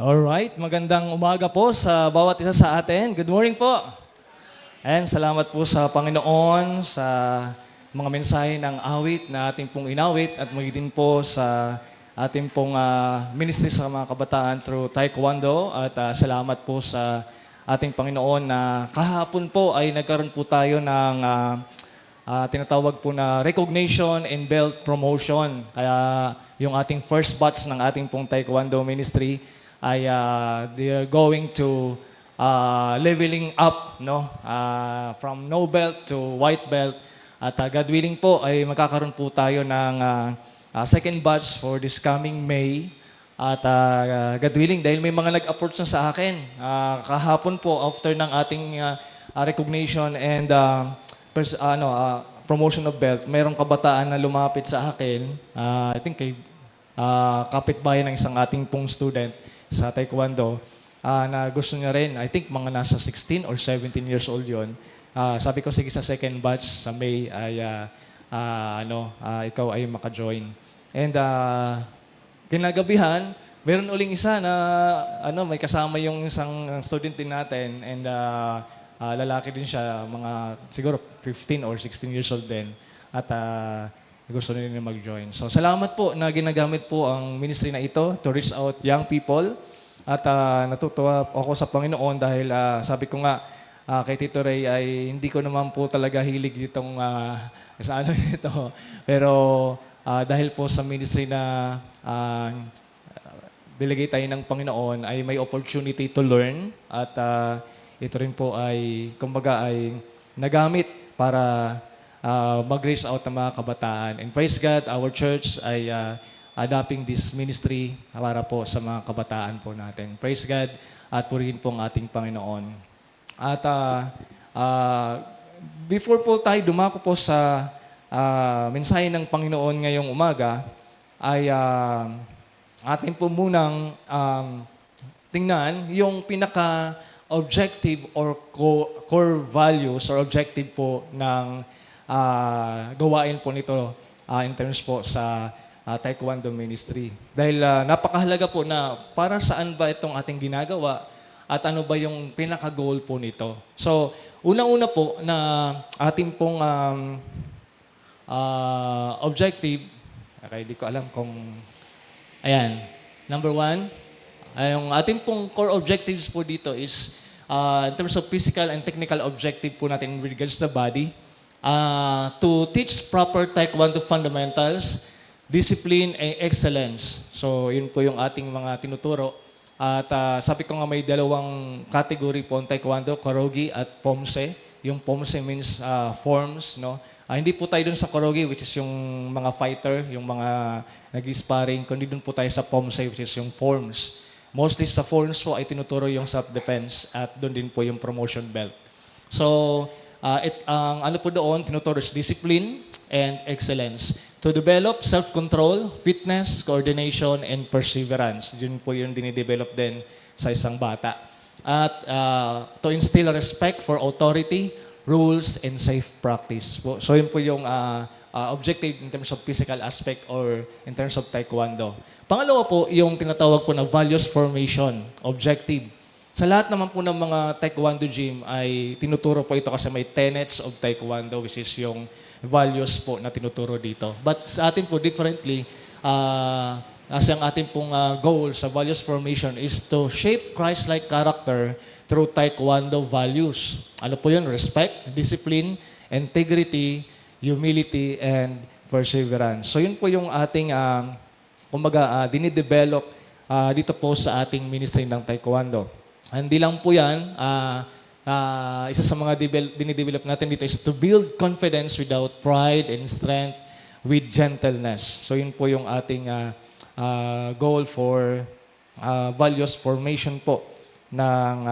Alright, magandang umaga po sa bawat isa sa atin. Good morning po. And salamat po sa Panginoon sa mga mensahe ng awit na ating pong inawit at magiging po sa ating pong ministry sa mga kabataan through Taekwondo. At salamat po sa ating Panginoon na kahapon po ay nagkaroon po tayo ng tinatawag po na recognition and belt promotion. Kaya yung ating first batch ng ating pong Taekwondo ministry ay they are going to leveling up, no, from no belt to white belt. At God willing po ay magkakaroon po tayo ng second batch for this coming May. At God willing, dahil may mga nag-approach na sa akin kahapon po after ng ating recognition and promotion of belt, mayroong kabataan na lumapit sa akin, I think kay kapitbahay ng isang ating pong student sa Taekwondo, na gusto niya rin, I think mga nasa 16 or 17 years old yon. Sabi ko, sige sa second batch sa May ay ikaw ay maka-join. And kinagabihan, meron uling isa na may kasama yung isang student din natin and lalaki din siya, mga siguro 15 or 16 years old din. At gusto nila mag-join. So salamat po na ginagamit po ang ministry na ito to reach out young people. At natutuwa ako sa Panginoon dahil sabi ko nga kay Tito Ray ay hindi ko naman po talaga hilig ditong sa ito. Pero dahil po sa ministry na binigay tayo ng Panginoon ay may opportunity to learn. At ito rin po ay, kumbaga ay nagamit para mag-reach out ng mga kabataan. And praise God, our church ay adopting this ministry para po sa mga kabataan po natin. Praise God at purihin po ang ating Panginoon. At before po tayo dumako po sa mensahe ng Panginoon ngayong umaga, ay atin po munang tingnan yung pinaka-objective or core values or objective po ng gawain po nito in terms po sa Taekwondo Ministry. Dahil napakahalaga po na para saan ba itong ating ginagawa at ano ba yung pinaka-goal po nito. So, unang-una po na ating pong objective, okay, di ko alam kung, ayan, number 1, yung ating pong core objectives po dito is in terms of physical and technical objective po natin in regards to the body, to teach proper Taekwondo fundamentals, discipline, and excellence. So, yun po yung ating mga tinuturo. At sabi ko nga may dalawang category po ang Taekwondo, Korogi at Pomse. Yung Pomse means forms, no? Hindi po tayo dun sa Korogi, which is yung mga fighter, yung mga nag-sparring, kundi dun po tayo sa Pomse, which is yung forms. Mostly sa forms po ay tinuturo yung self-defense at dun din po yung promotion belt. So, ang ano po doon, tinuturo is discipline and excellence. To develop self-control, fitness, coordination, and perseverance. Yun po yung dinidevelop din sa isang bata. At to instill respect for authority, rules, and safe practice. So yun po yung objective in terms of physical aspect or in terms of Taekwondo. Pangalawa po, yung tinatawag po na values formation, objective. Sa lahat naman po ng mga Taekwondo gym ay tinuturo po ito kasi may tenets of Taekwondo, which is yung values po na tinuturo dito. But sa atin po differently, kasi ang ating pong goal sa values formation is to shape Christ-like character through Taekwondo values. Ano po yun? Respect, discipline, integrity, humility, and perseverance. So yun po yung ating dinidevelop dito po sa ating ministry ng Taekwondo. Hindi lang po yan, isa sa mga dinidevelop natin dito is to build confidence without pride and strength with gentleness. So yun po yung ating goal for values formation po ng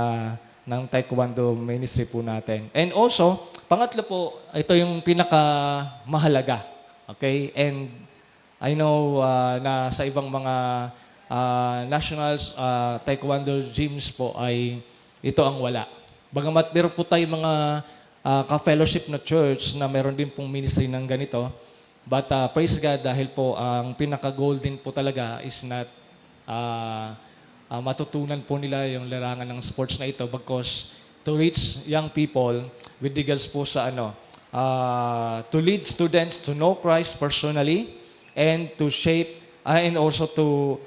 Taekwondo ministry po natin. And also, pangatlo po, ito yung pinakamahalaga. Okay? And I know na sa ibang mga national Taekwondo gyms po ay ito ang wala. Bagamat meron po tayo mga ka-fellowship na church na meron din pong ministry ng ganito, but praise God dahil po ang pinaka-goal din po talaga is not matutunan po nila yung larangan ng sports na ito because to reach young people with regards po sa to lead students to know Christ personally and to shape and also to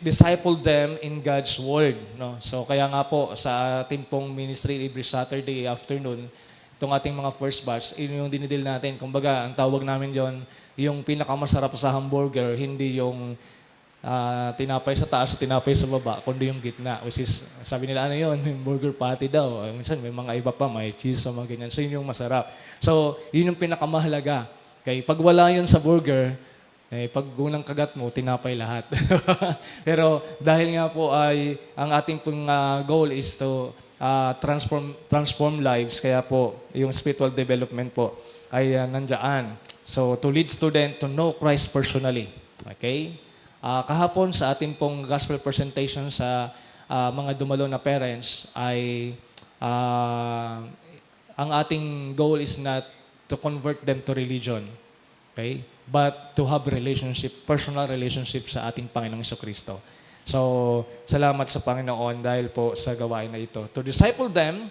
disciple them in God's Word. No? So kaya nga po sa ating pong ministry every Saturday afternoon, itong ating mga first batch, yun yung dinidil natin. Kumbaga, ang tawag namin yon yung pinakamasarap sa hamburger, hindi yung tinapay sa taas at tinapay sa baba, kundi yung gitna. Which is, sabi nila, ano yun? Burger patty daw. Minsan, may mga iba pa, may cheese o mga ganyan. So, yun yung masarap. So, yun yung pinakamahalaga. Kaya pag wala yun sa burger, pag unang kagat mo, tinapay lahat. Pero dahil nga po ay ang ating pong goal is to transform lives, kaya po yung spiritual development po ay nandiyan. So, to lead student to know Christ personally. Okay? Kahapon sa ating pong gospel presentation sa mga dumalo na parents ay ang ating goal is not to convert them to religion. Okay? But to have personal relationship sa ating Panginoong Jesucristo. So, salamat sa Panginoon dahil po sa gawain na ito. To disciple them,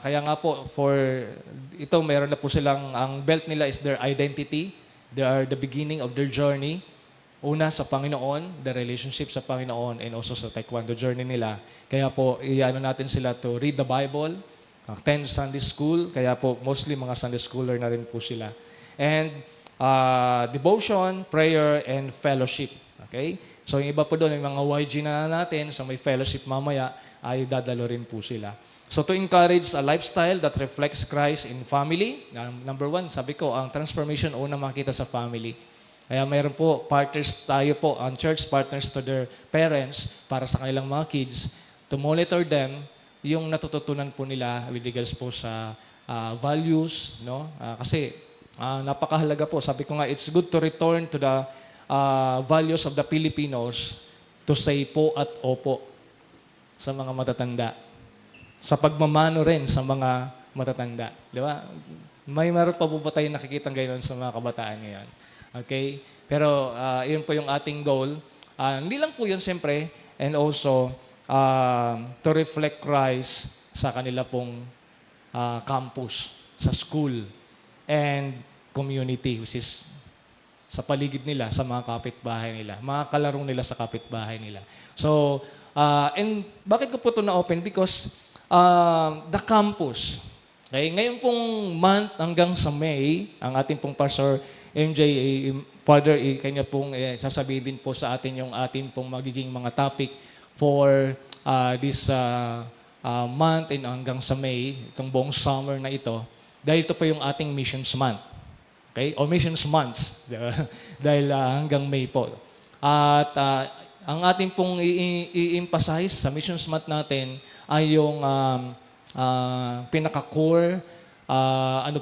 kaya nga po, ito meron na po silang, ang belt nila is their identity. They are the beginning of their journey. Una sa Panginoon, the relationship sa Panginoon, and also sa Taekwondo journey nila. Kaya po, iano natin sila to read the Bible, attend Sunday school, kaya po mostly mga Sunday schooler na rin po sila. And devotion, prayer, and fellowship. Okay? So yung iba po doon, yung mga YG na natin, so may fellowship mamaya, ay dadalo rin po sila. So to encourage a lifestyle that reflects Christ in family, number one, sabi ko, ang transformation una makita sa family. Kaya mayroon po, partners tayo po, ang church partners to their parents para sa kanilang mga kids to monitor them yung natututunan po nila with regards po sa values, no? Kasi napakahalaga po. Sabi ko nga, it's good to return to the values of the Filipinos to say po at opo sa mga matatanda. Sa pagmamano rin sa mga matatanda. Di ba? Meron pa po ba tayo nakikita ngayon sa mga kabataan ngayon? Okay? Pero yun po yung ating goal. Hindi lang po yun siyempre, and also to reflect Christ sa kanila pong campus, sa school, and community, which is sa paligid nila, sa mga kapitbahay nila, mga kalaro nila sa kapitbahay nila. So, and bakit ko po ito na-open? Because the campus, okay, ngayon pong month hanggang sa May, ang ating pong Pastor MJ, Father, kanya pong sasabihin din po sa atin yung ating pong magiging mga topic for this month and hanggang sa May, itong buong summer na ito, dahil ito po yung ating missions month. Okay? O missions months. Dahil hanggang May po. At ang ating pong i-emphasize sa missions month natin ay yung pinaka-core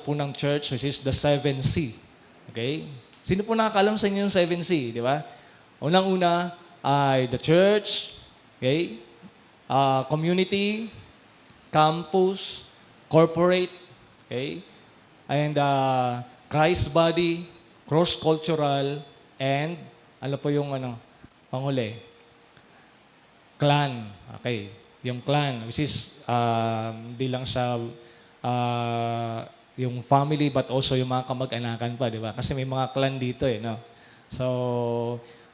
po ng church, which is the 7C. Okay? Sino po nakakalam sa inyo yung 7C? Di ba? Unang-una ay the church, okay? Community, campus, corporate, okay? And Christ body, cross-cultural, and ano po yung panghuli? Clan. Okay. Yung clan, which is hindi lang sa yung family but also yung mga kamag-anakan pa, di ba? Kasi may mga clan dito no? So,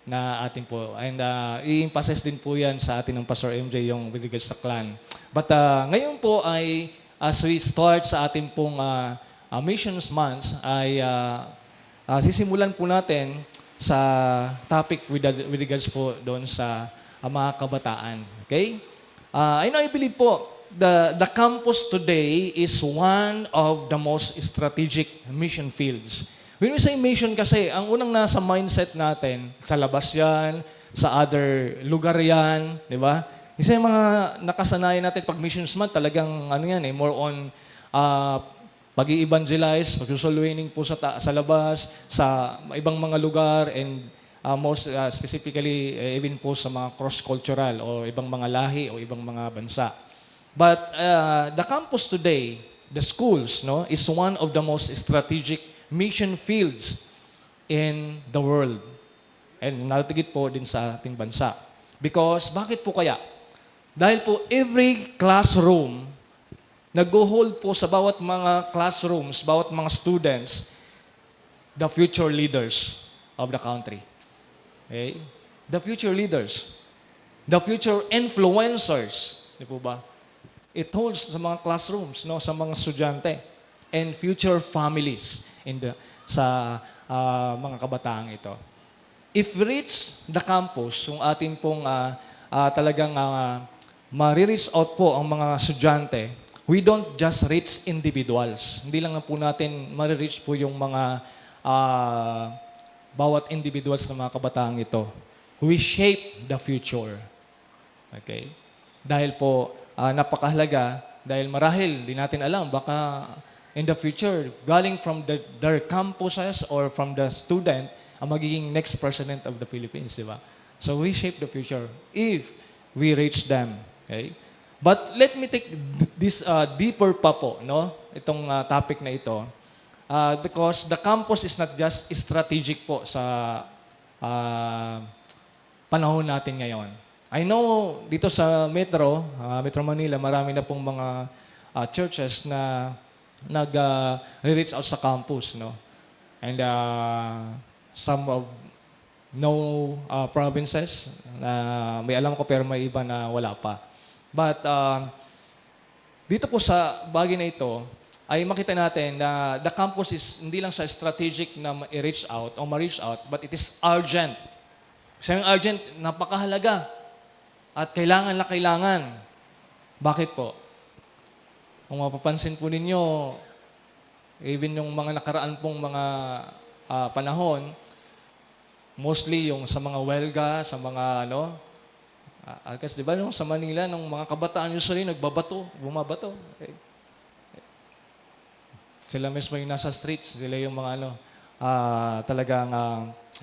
na atin po. And i-emphasize din po yan sa atin ng Pastor MJ yung with regards sa clan. But ngayon po ay as we start sa ating pong missions months ay sisimulan po natin sa topic with regards po doon sa mga kabataan. Okay? I believe po, the campus today is one of the most strategic mission fields. When we say mission kasi, ang unang nasa mindset natin, sa labas yan, sa other lugar yan, di ba? Kasi yung mga nakasanayan natin pag missions month, talagang more on pag-i-evangelize, pag-soloining po sa labas, sa ibang mga lugar, and most specifically, even po sa mga cross-cultural o ibang mga lahi o ibang mga bansa. But the campus today, the schools, is one of the most strategic mission fields in the world. And nalatigit po din sa ating bansa. Because, bakit po kaya? Dahil po every classroom, nag-hold po sa bawat mga classrooms, bawat mga students, the future leaders of the country. Okay? The future leaders. The future influencers. Di po ba? It holds sa mga classrooms, no, sa mga estudyante. And future families sa mga kabataang ito. If reach the campus, yung ating pong talagang ma-reach out po ang mga estudyante, we don't just reach individuals. Hindi lang na po natin ma-reach po yung mga bawat individuals ng mga kabataang ito. We shape the future. Okay? Dahil po, napakahalaga, dahil marahil, di natin alam, baka in the future, galing from their campuses or from the student, ang magiging next president of the Philippines, di ba? So we shape the future if we reach them. Okay? But let me take this deeper pa po, no? Itong topic na ito. Because the campus is not just strategic po sa panahon natin ngayon. I know dito sa Metro Manila, marami na pong mga churches na nag-reach out sa campus, no? And some of provinces na may alam ko pero may iba na wala pa. But dito po sa bagay na ito, ay makita natin na the campus is hindi lang sa strategic na ma-reach out o ma-reach out, but it is urgent. Kasi yung urgent, napakahalaga. At kailangan na kailangan. Bakit po? Kung mapapansin po ninyo, even yung mga nakaraan pong mga panahon, mostly yung sa mga welga, sa mga kasi di ba sa Manila, nung mga kabataan usually bumabato. Okay. Sila mismo yung nasa streets, sila yung mga talagang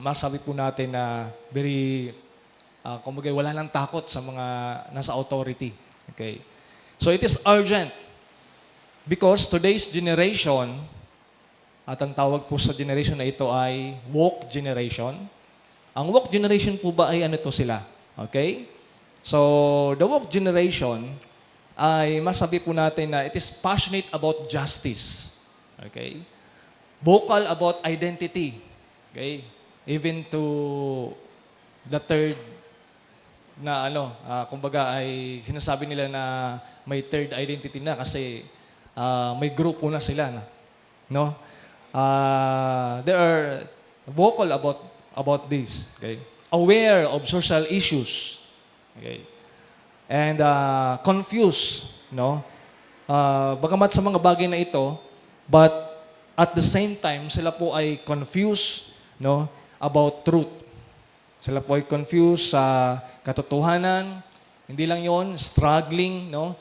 masabi po natin na very, kumbaga wala nang takot sa mga nasa authority. Okay. So it is urgent because today's generation, at ang tawag po sa generation na ito ay woke generation. Ang woke generation po ba ay ano to sila? Okay? So, the woke generation ay masabi po natin na it is passionate about justice. Okay? Vocal about identity. Okay? Even to the third na kumbaga ay sinasabi nila na may third identity na kasi may grupo na sila. No? They are vocal about this. Okay? Aware of social issues. Okay? And confused, no? Bagamat sa mga bagay na ito, but at the same time, sila po ay confused, no, about truth. Sila po ay confused sa katotohanan. Hindi lang 'yon, struggling, no?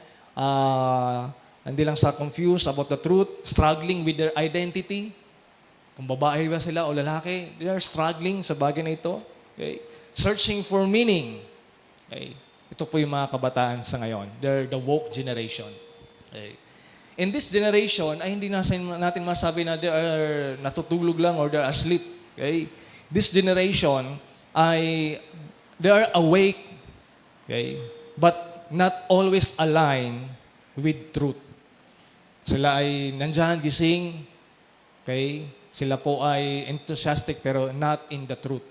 Hindi lang sa confused about the truth, struggling with their identity. Kung babae ba sila o lalaki, they are struggling sa bagay na ito. Okay? Searching for meaning. Okay? Ito po yung mga kabataan sa ngayon. They're the woke generation. Okay? In this generation, ay hindi natin masabi na they are natutulog lang or they are asleep. Okay? This generation ay they are awake. Okay? But not always aligned with truth. Sila ay nandyan, gising. Okay? Sila po ay enthusiastic pero not in the truth.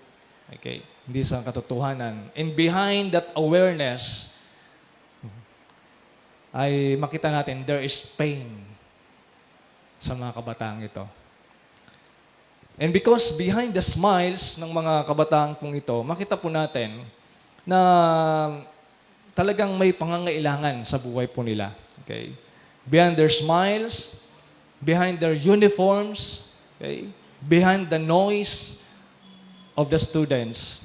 Okay? Hindi sa katotohanan. And behind that awareness, ay makita natin there is pain sa mga kabataang ito. And because behind the smiles ng mga kabataang pong ito, makita po natin na talagang may pangangailangan sa buhay po nila. Okay? Behind their smiles, behind their uniforms, okay, behind the noise of the students,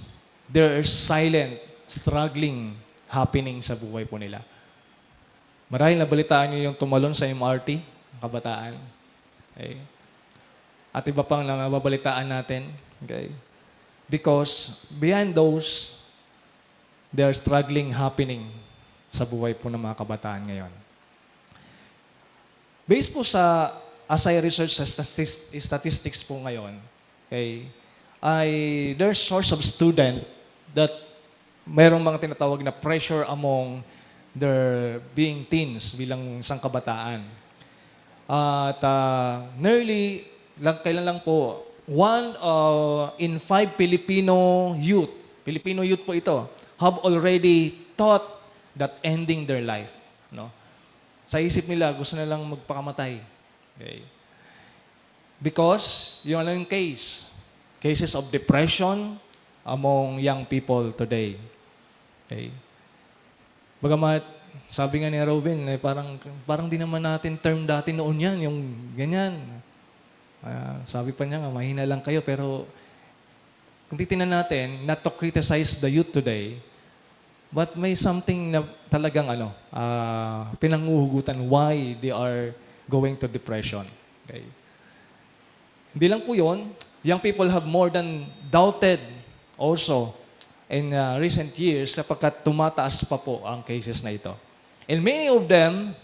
there is silent, struggling happening sa buhay po nila. Marahil nabalitaan niyo yung tumalon sa MRT, kabataan. Okay? At iba pang nababalitaan natin. Okay? Because behind those, there are struggling happening sa buhay po ng mga kabataan ngayon. Based po sa as I research sa statistics po ngayon, okay, there's source of student that mayroong mga tinatawag na pressure among their being teens bilang isang kabataan. At kailan lang po, one in five Filipino youth po ito, have already thought that ending their life. No? Sa isip nila, gusto nilang magpakamatay. Okay. Because, yung cases of depression among young people today. Okay. Bagamat, sabi nga ni Robin, parang di naman natin term dati noon yan, yung ganyan. Sabi pa niya nga, mahina lang kayo, pero kung titingnan natin, not to criticize the youth today, but may something na talagang pinanguhugutan why they are going to depression. Okay. Hindi lang po yun, young people have more than doubted also in recent years sapagkat tumataas pa po ang cases na ito. And many of them,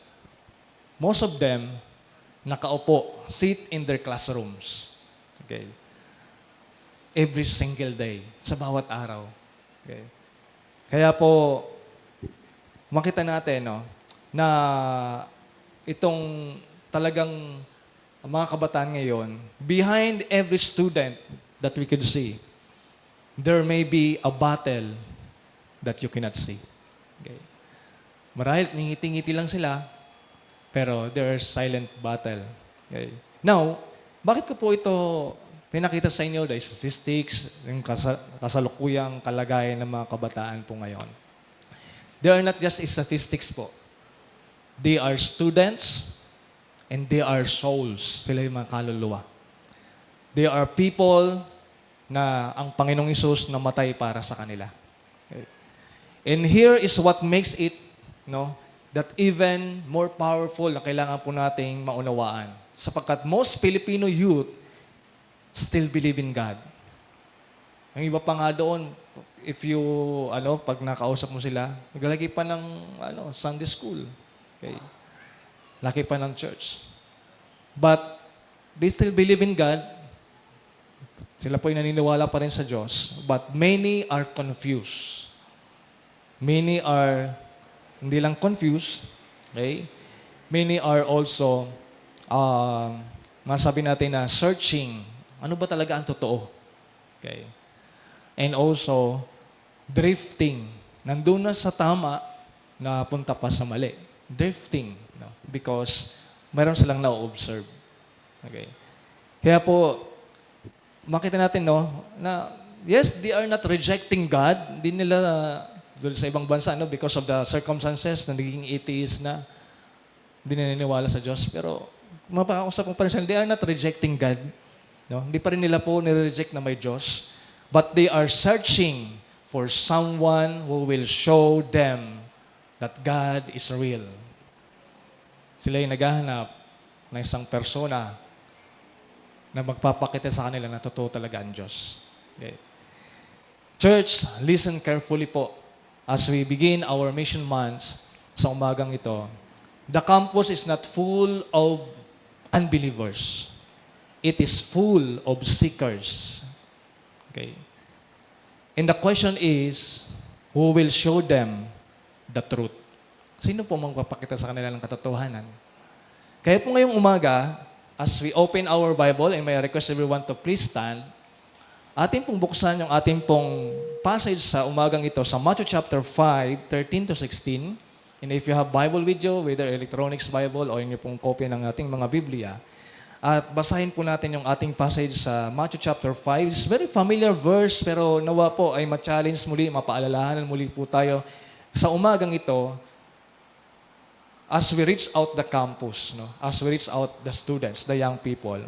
most of them, nakaupo, sit in their classrooms. Okay. Every single day, sa bawat araw. Okay. Kaya po, makita natin na itong talagang mga kabataan ngayon, behind every student that we could see, there may be a battle that you cannot see. Okay. Marahil ngiti-ngiti lang sila, pero there's silent battle. Okay. Now, bakit ko po ito pinakita sa inyo, the statistics, yung kasalukuyang kalagayan ng mga kabataan po ngayon? They are not just statistics po. They are students and they are souls. Sila yung mga kaluluwa. They are people na ang Panginoong Hesus namatay para sa kanila. Okay. And here is what makes it, that even more powerful na kailangan po nating maunawaan. Sapagkat most Filipino youth still believe in God. Ang iba pa nga doon, if you, pag nakausap mo sila, naglalagay pa ng, Sunday school. Okay. Laki pa ng church. But, they still believe in God. Sila po ay naniniwala pa rin sa Diyos. But many are confused. Many are, hindi lang confused, okay? Many are also, masabi natin na searching. Ano ba talaga ang totoo? Okay. And also, drifting. Nandun na sa tama, napunta pa sa mali. Drifting. Because mayroon silang na-observe. Okay. Kaya po, makita natin, na yes, they are not rejecting God. Hindi nila, doon sa ibang bansa, because of the circumstances na naging atheist na, hindi na naniniwala sa Diyos. Pero, mapakausap mo pa rin sila, they are not rejecting God. Hindi pa rin nila po nire-reject na may Diyos. But they are searching for someone who will show them that God is real. Sila yung naghahanap ng isang persona na magpapakita sa kanila na totoo talaga ang Diyos. Okay. Church, listen carefully po as we begin our mission months sa umagang ito. The campus is not full of unbelievers. It is full of seekers. Okay. And the question is, who will show them the truth? Sino po magpapakita sa kanila ng katotohanan? Kaya po ngayong umaga, as we open our Bible, and may I request everyone to please stand, atin pong buksan yung ating pong passage sa umagang ito sa Matthew chapter 5, 13 to 16. And if you have Bible with you, whether electronics Bible o inyo pong kopya ng ating mga Biblia, at basahin po natin yung ating passage sa Matthew chapter 5. It's very familiar verse, pero nawa po ay ma-challenge muli, mapaalalahanan muli po tayo sa umagang ito as we reach out the campus, as we reach out the students, the young people.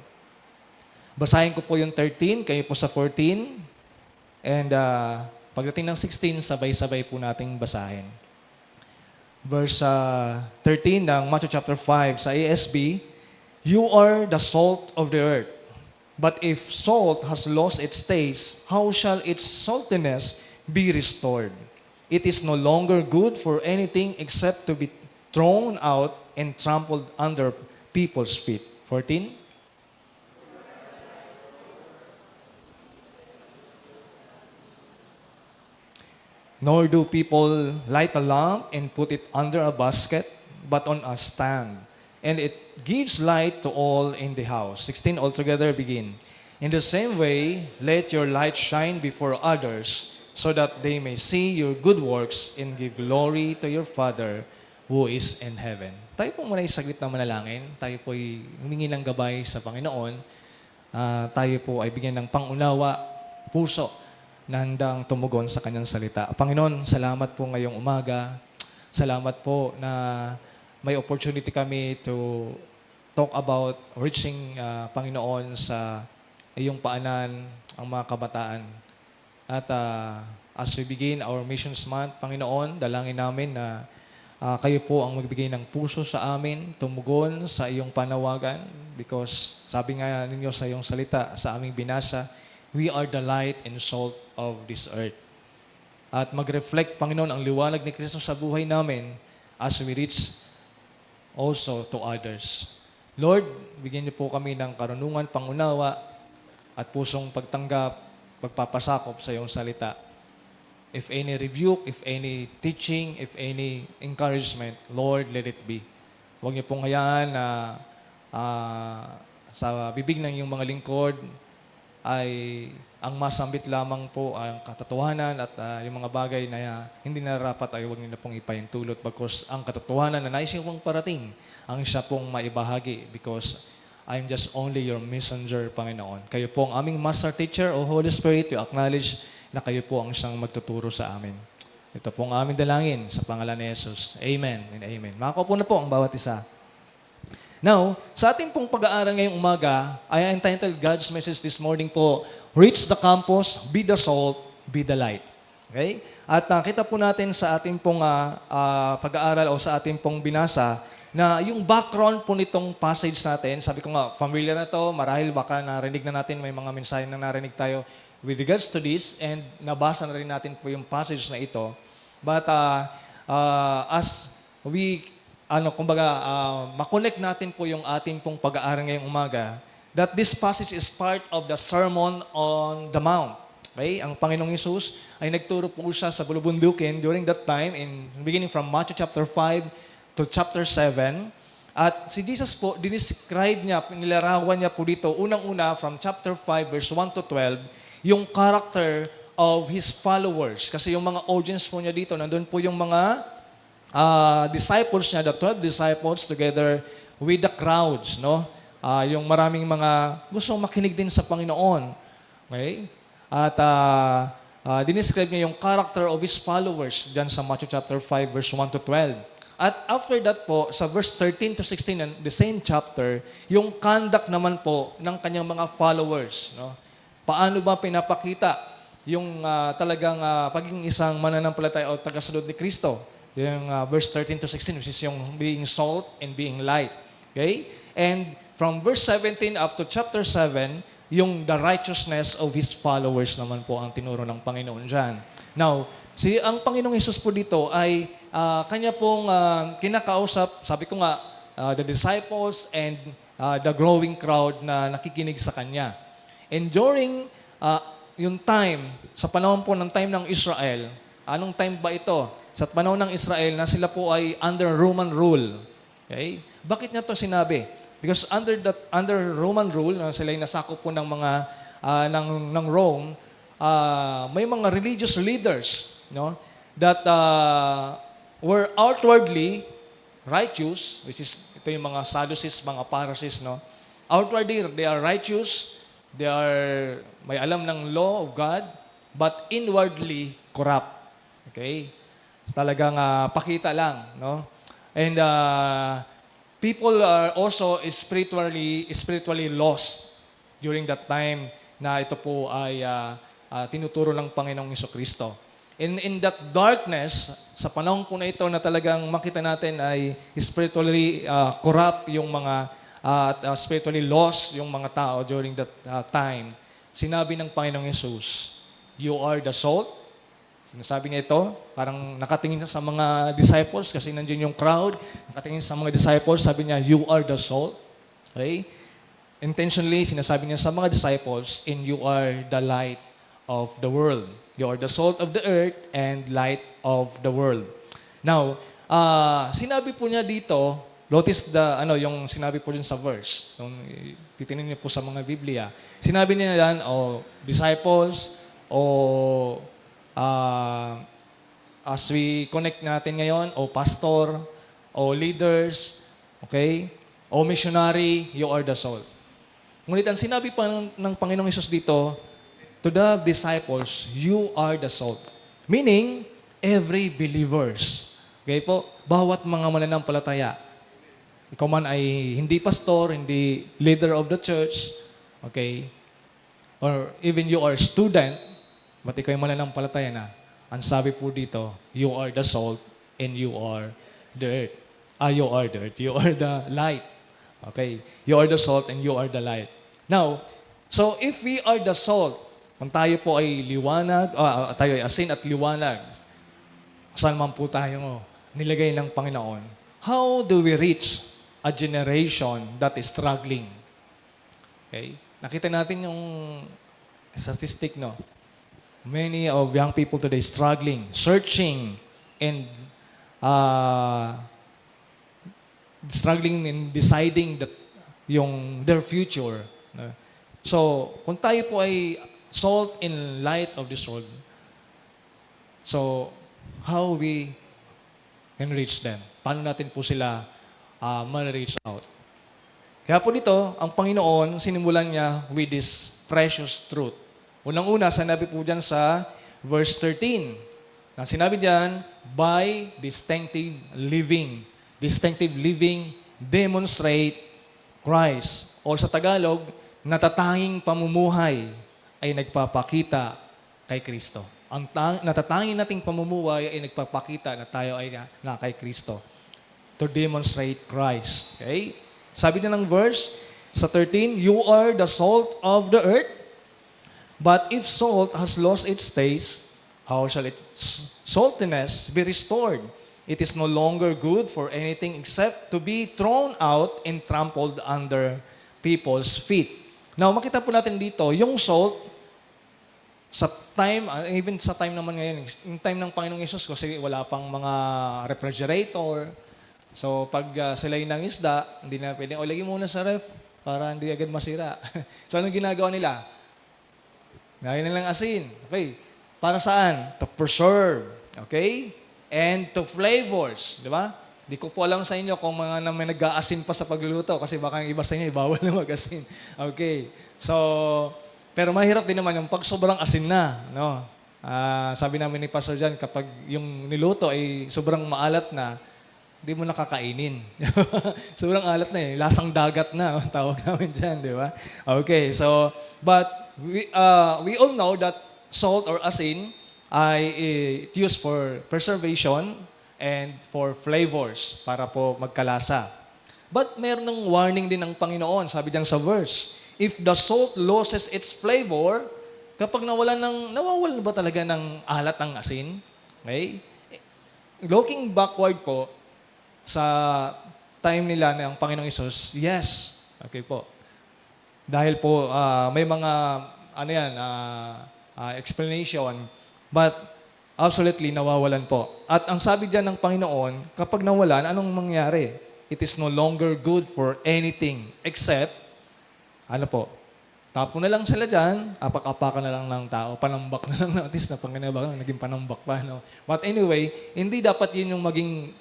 Basahin ko po yung 13, kayo po sa 14. And pagdating ng 16, sabay-sabay po nating basahin. Verse 13 ng Matthew chapter 5 sa ASB, "You are the salt of the earth. But if salt has lost its taste, how shall its saltiness be restored? It is no longer good for anything except to be thrown out and trampled under people's feet." 14. Nor do people light a lamp and put it under a basket, but on a stand. And it gives light to all in the house. 16 altogether begin. In the same way, let your light shine before others, so that they may see your good works and give glory to your Father who is in heaven. Tayo po muna isaglit na manalangin. Tayo po ay humingi ng gabay sa Panginoon. Tayo po ay bigyan ng pangunawa, puso, na handang tumugon sa kanyang salita. Panginoon, salamat po ngayong umaga. Salamat po na may opportunity kami to talk about reaching, Panginoon, sa iyong paanan, ang mga kabataan. At as we begin our Missions Month, Panginoon, dalangin namin na kayo po ang magbigay ng puso sa amin, tumugon sa iyong panawagan, because sabi nga ninyo sa iyong salita, sa aming binasa, we are the light and salt of this earth. At mag-reflect, Panginoon, ang liwanag ni Kristo sa buhay namin as we reach also to others. Lord, bigyan niyo po kami ng karunungan, pangunawa, at pusong pagtanggap, pagpapasakop sa iyong salita. If any rebuke, if any teaching, if any encouragement, Lord, let it be. Huwag niyo pong hayaan na sa bibig ng iyong mga lingkod ay ang masambit lamang po ang katotohanan at yung mga bagay na hindi nararapat ay huwag niyo na pong ipahintulot, because ang katotohanan na nais niyo pong parating ang siya pong maibahagi, because I'm just only your messenger, Panginoon. Kayo po ang aming master teacher, O Holy Spirit, to acknowledge na kayo po ang siyang magtuturo sa amin. Ito po ang aming dalangin sa pangalan ni Jesus. Amen and amen. Makakaupo na po ang bawat isa. Now, sa ating pong pag-aaral ngayong umaga, I entitled God's message this morning po, Reach the Campus, Be the Salt, Be the Light. Okay? At nakita po natin sa ating pong pag-aaral o sa ating pong binasa na yung background po nitong passage natin, sabi ko nga, familiar na to, marahil baka narinig na natin, may mga mensahe na narinig tayo with regards to this, and nabasa na rin natin po yung passage na ito. But as we, makonect natin po yung ating pong pag-aaral ngayong umaga, that this passage is part of the Sermon on the Mount. Okay? Ang Panginoong Hesus ay nagturo po siya sa bulubundukin during that time, beginning from Matthew chapter 5 to chapter 7. At si Jesus po, dinescribe niya, nilarawan niya po dito, unang-una from chapter 5 verse 1 to 12, yung character of His followers. Kasi yung mga audience po niya dito, nandun po yung mga disciples niya, the 12 disciples together with the crowds, no? Yung maraming mga gustong makinig din sa Panginoon. Okay? At dinescribe niya yung character of His followers dyan sa Matthew chapter 5 verse 1 to 12. At after that po, sa verse 13 to 16, the same chapter, yung conduct naman po ng kanyang mga followers. No? Paano ba pinapakita yung talagang pagiging isang mananampalataya o tagasunod ni Kristo? Yung verse 13 to 16, which is yung being salt and being light. Okay? And from verse 17 up to chapter 7, yung the righteousness of His followers naman po ang tinuro ng Panginoon dyan. Now, ang Panginoong Hesus po dito ay kanya pong kinakausap, sabi ko nga, the disciples and the growing crowd na nakikinig sa Kanya. And during yung time, sa panahon po ng time ng Israel, anong time ba ito? Sa panahon ng Israel na sila po ay under Roman rule. Okay? Bakit niya to sinabi? Because under Roman rule, sila ay nasakop po ng mga ng Rome, may mga religious leaders, no, that were outwardly righteous, which is ito yung mga Sadducees, mga Pharisees, no. Outwardly they are righteous, may alam ng law of God, but inwardly corrupt. Okay? Talagang pakita lang, no. And people are also spiritually lost during that time na ito po ay tinuturo ng Panginoong Jesucristo. In that darkness, sa panahon po na ito na talagang makita natin ay spiritually corrupt yung mga spiritually lost yung mga tao during that time, sinabi ng Panginoong Jesus, you are the salt. Sinasabi niya ito, parang nakatingin sa mga disciples kasi nandiyan yung crowd, nakatingin sa mga disciples, sabi niya, you are the salt. Okay? Intentionally, sinasabi niya sa mga disciples, and you are the light of the world. You are the salt of the earth and light of the world. Now, sinabi po niya dito, notice yung sinabi po dun sa verse. Kung titinin niyo po sa mga Biblia, sinabi niya yan, disciples, as we connect natin ngayon, pastor, leaders, okay, missionary, you are the salt. Ngunit ang sinabi pa ng Panginoong Hesus dito, to the disciples, you are the salt. Meaning, every believers. Okay po? Bawat mga mananampalataya. Ikaw man ay hindi pastor, hindi leader of the church, okay? Or even you are student, but ikaw ay mananampalataya na. Ang sabi po dito, you are the salt and you are the earth. You are the earth. You are the light. Okay? You are the salt and you are the light. Now, so if we are the salt, kung tayo po ay liwanag, tayo ay asin at liwanag, saan man po tayo nilagay ng Panginoon, how do we reach a generation that is struggling? Okay? Nakita natin yung statistic, no? Many of young people today struggling, searching, and struggling in deciding their future. So, kung tayo po ay salt in light of this world, so, how we can reach them? Paano natin po sila ma-reach out? Kaya po dito, ang Panginoon, sinimulan niya with this precious truth. Unang-una, sinabi po dyan sa verse 13. Na sinabi dyan, by distinctive living demonstrate Christ. O sa Tagalog, natatanging pamumuhay ay nagpapakita kay Kristo. Ang natatanging nating pamumuhay ay nagpapakita na tayo ay na kay Kristo. To demonstrate Christ. Okay? Sabi na ng verse sa 13, you are the salt of the earth, but if salt has lost its taste, how shall its saltiness be restored? It is no longer good for anything except to be thrown out and trampled under people's feet. Now, makita po natin dito, yung salt, sa time, even sa time naman ngayon, yung time ng Panginoong Hesus, kasi wala pang mga refrigerator. So, pag sila'y ng isda, hindi na pwedeng, lagay muna sa ref para hindi agad masira. So, anong ginagawa nila? Lagyan nilang asin. Okay. Para saan? To preserve. Okay? And to flavors. Di ba? Di ko po alam sa inyo kung may nag-aasin pa sa pagluluto kasi baka yung iba sa inyo, bawal na mag-asin. Okay. So, pero mahirap din naman yung pag sobrang asin na. No? Sabi namin ni Pastor John, kapag yung niluto ay sobrang maalat na, hindi mo nakakainin. Sobrang alat na eh. Lasang dagat na. Tawag namin dyan, di ba? Okay, so, but we all know that salt or asin ay used for preservation and for flavors para po magkalasa. But meron ng warning din ng Panginoon. Sabi diyan sa verse, if the salt loses its flavor, kapag nawawalan ba talaga ng alat ng asin? Okay? Looking backward po, sa time nila ng Panginoong Hesus, yes. Okay po. Dahil po, may mga, explanation, but absolutely nawawalan po. At ang sabi dyan ng Panginoon, kapag nawalan, anong mangyari? It is no longer good for anything except tapo na lang sila dyan, apak-apakan na lang ng tao, panambak na lang ng artist na panginabak, naging panambak pa. No? But anyway, hindi dapat yun yung maging,